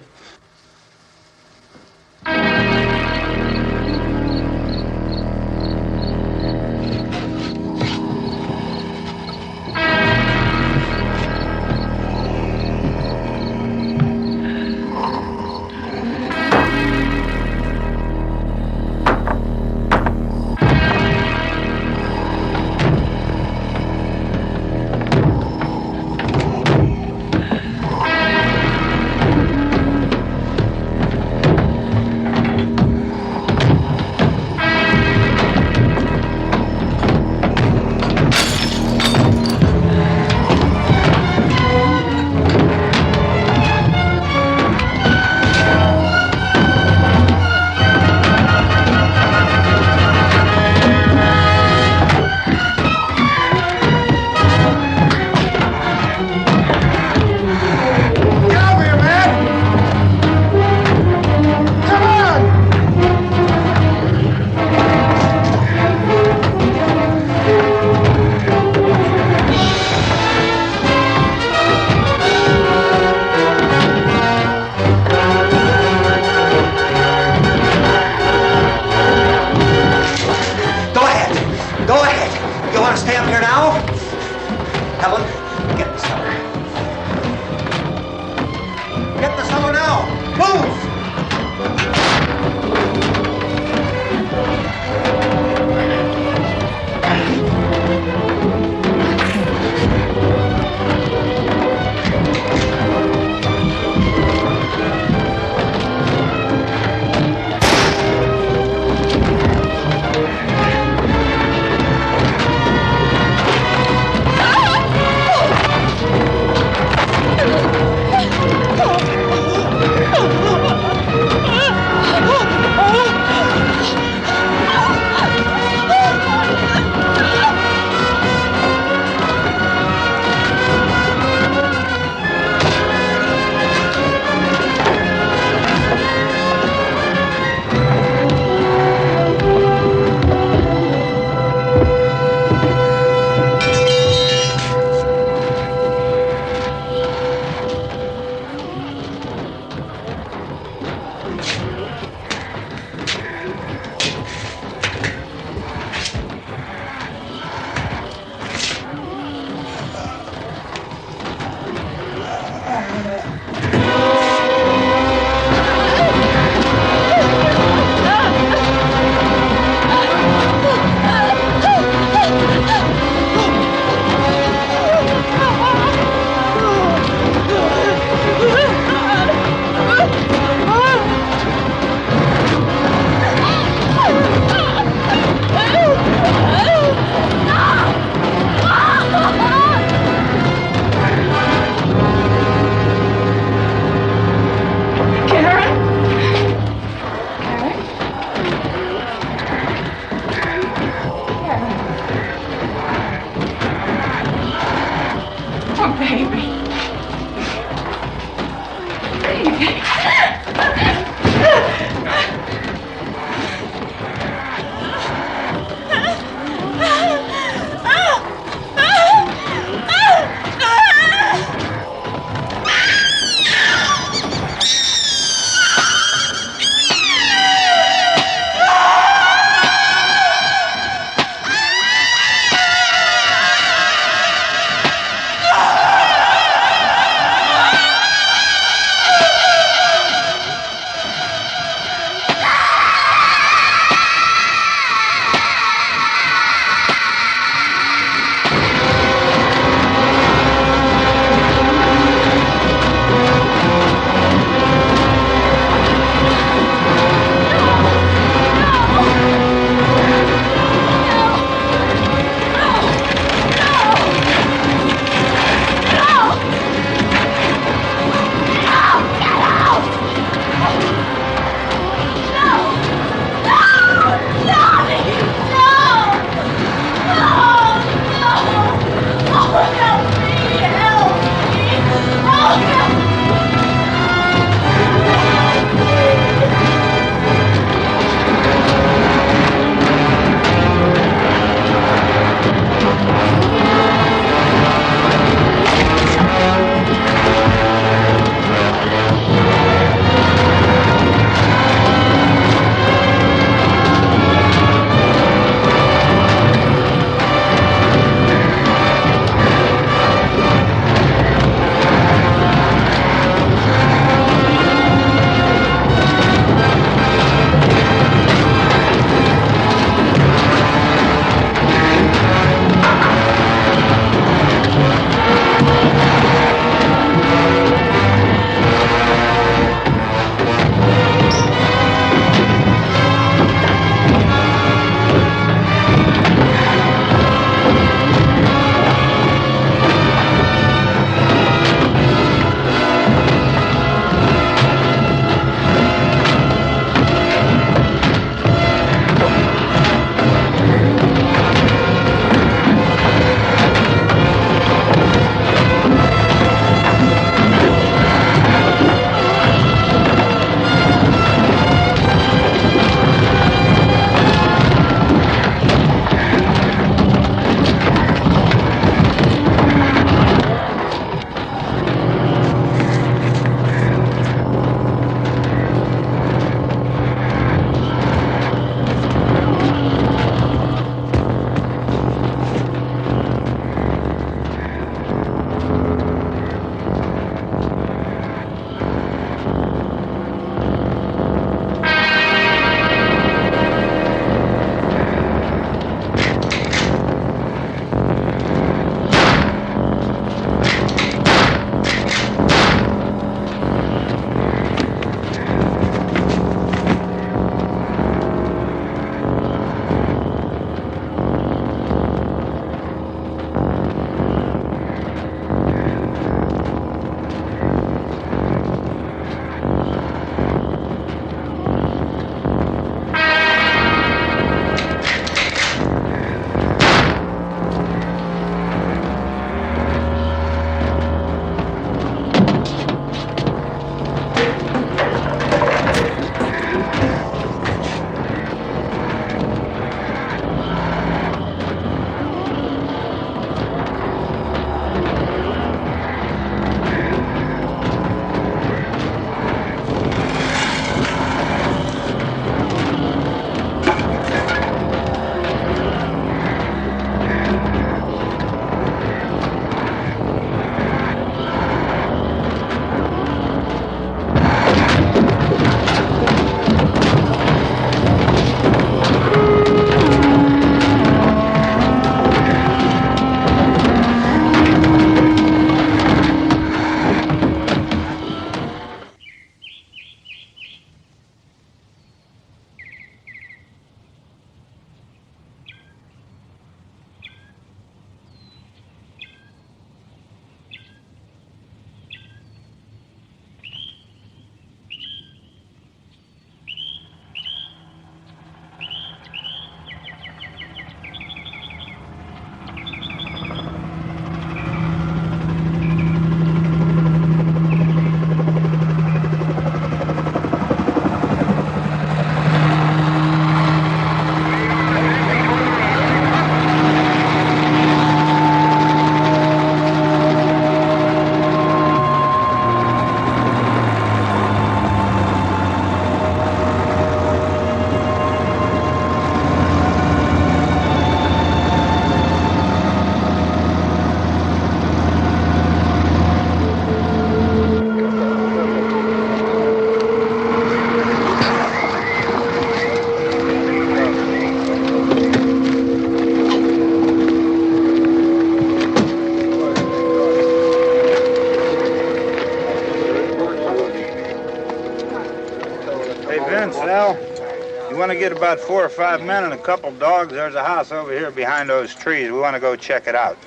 S17: to get about 4 or 5 men and a couple dogs. There's a house over here behind those trees. We want to go check it out.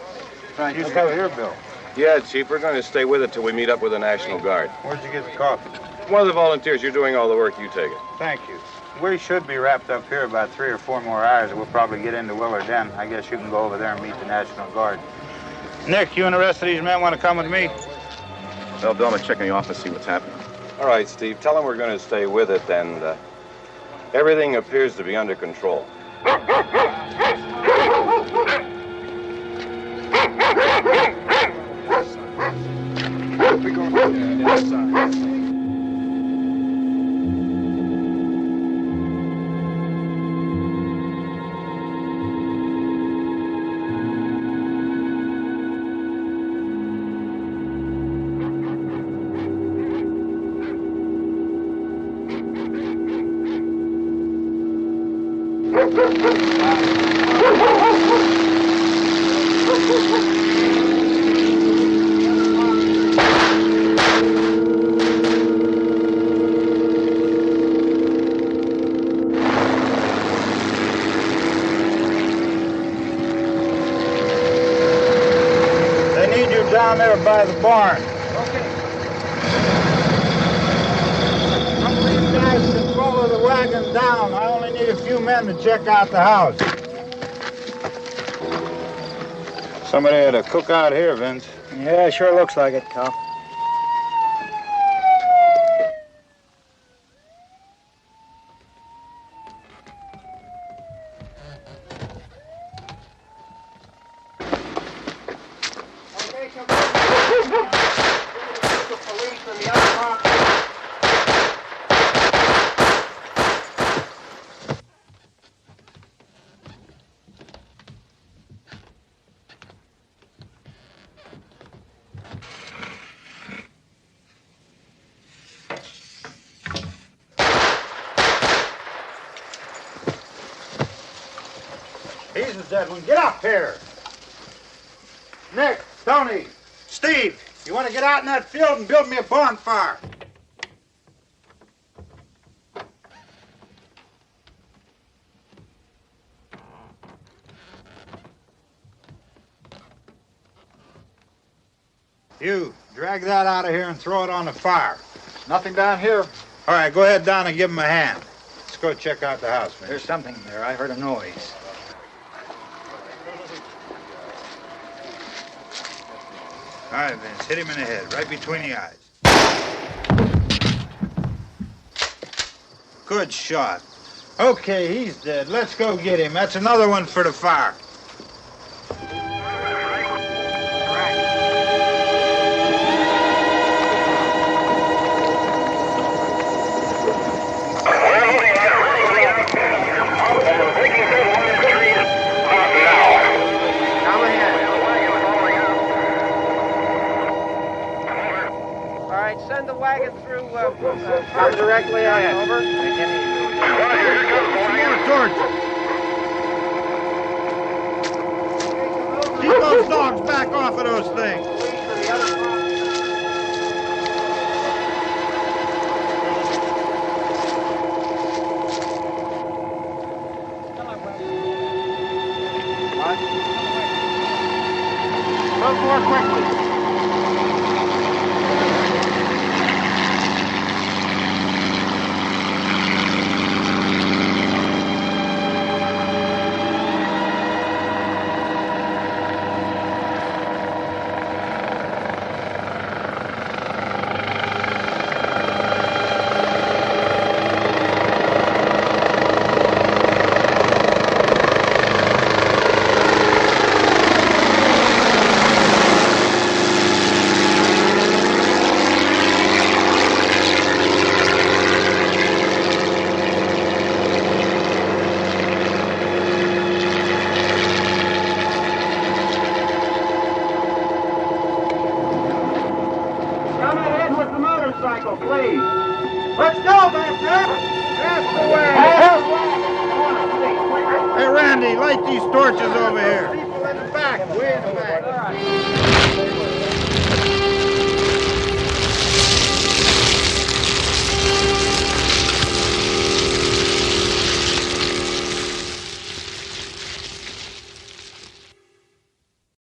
S3: Right.
S17: You stay here, Bill.
S16: Yeah, Chief, we're going to stay with it till we meet up with the National Guard.
S17: Where'd you get the coffee?
S16: One of the volunteers. You're doing all the work. You take it.
S17: Thank you. We should be wrapped up here about 3 or 4 more hours. We'll probably get into Willard Den. I guess you can go over there and meet the National Guard. Nick, you and the rest of these men want to come with me?
S16: Well, Bill, I'm going to check in the office, see what's happening. All right, Steve. Tell them we're going to stay with it, and everything appears to be under control.
S3: We're going outside.
S17: Down there by the barn. Okay. Some of these guys can follow the wagon down. I only need a few men to check out the house. Somebody had a cookout here, Vince.
S18: Yeah, sure looks like it, Carl.
S17: Get up here. Nick, Tony, Steve, you want to get out in that field and build me a bonfire? You, drag that out of here and throw it on the fire.
S18: Nothing down here.
S17: All right, go ahead down and give him a hand. Let's go check out the house, man.
S18: There's something there. I heard a noise.
S17: All right, Vince, hit him in the head, right between the eyes. Good shot. Okay, he's dead. Let's go get him. That's another one for the fire.
S11: Send the wagon through directly out. Over.
S17: Keep those dogs back off of those things.
S11: What? Move more quickly.
S17: Hey, Randy, light these torches over here.
S11: People in the back, way in the back.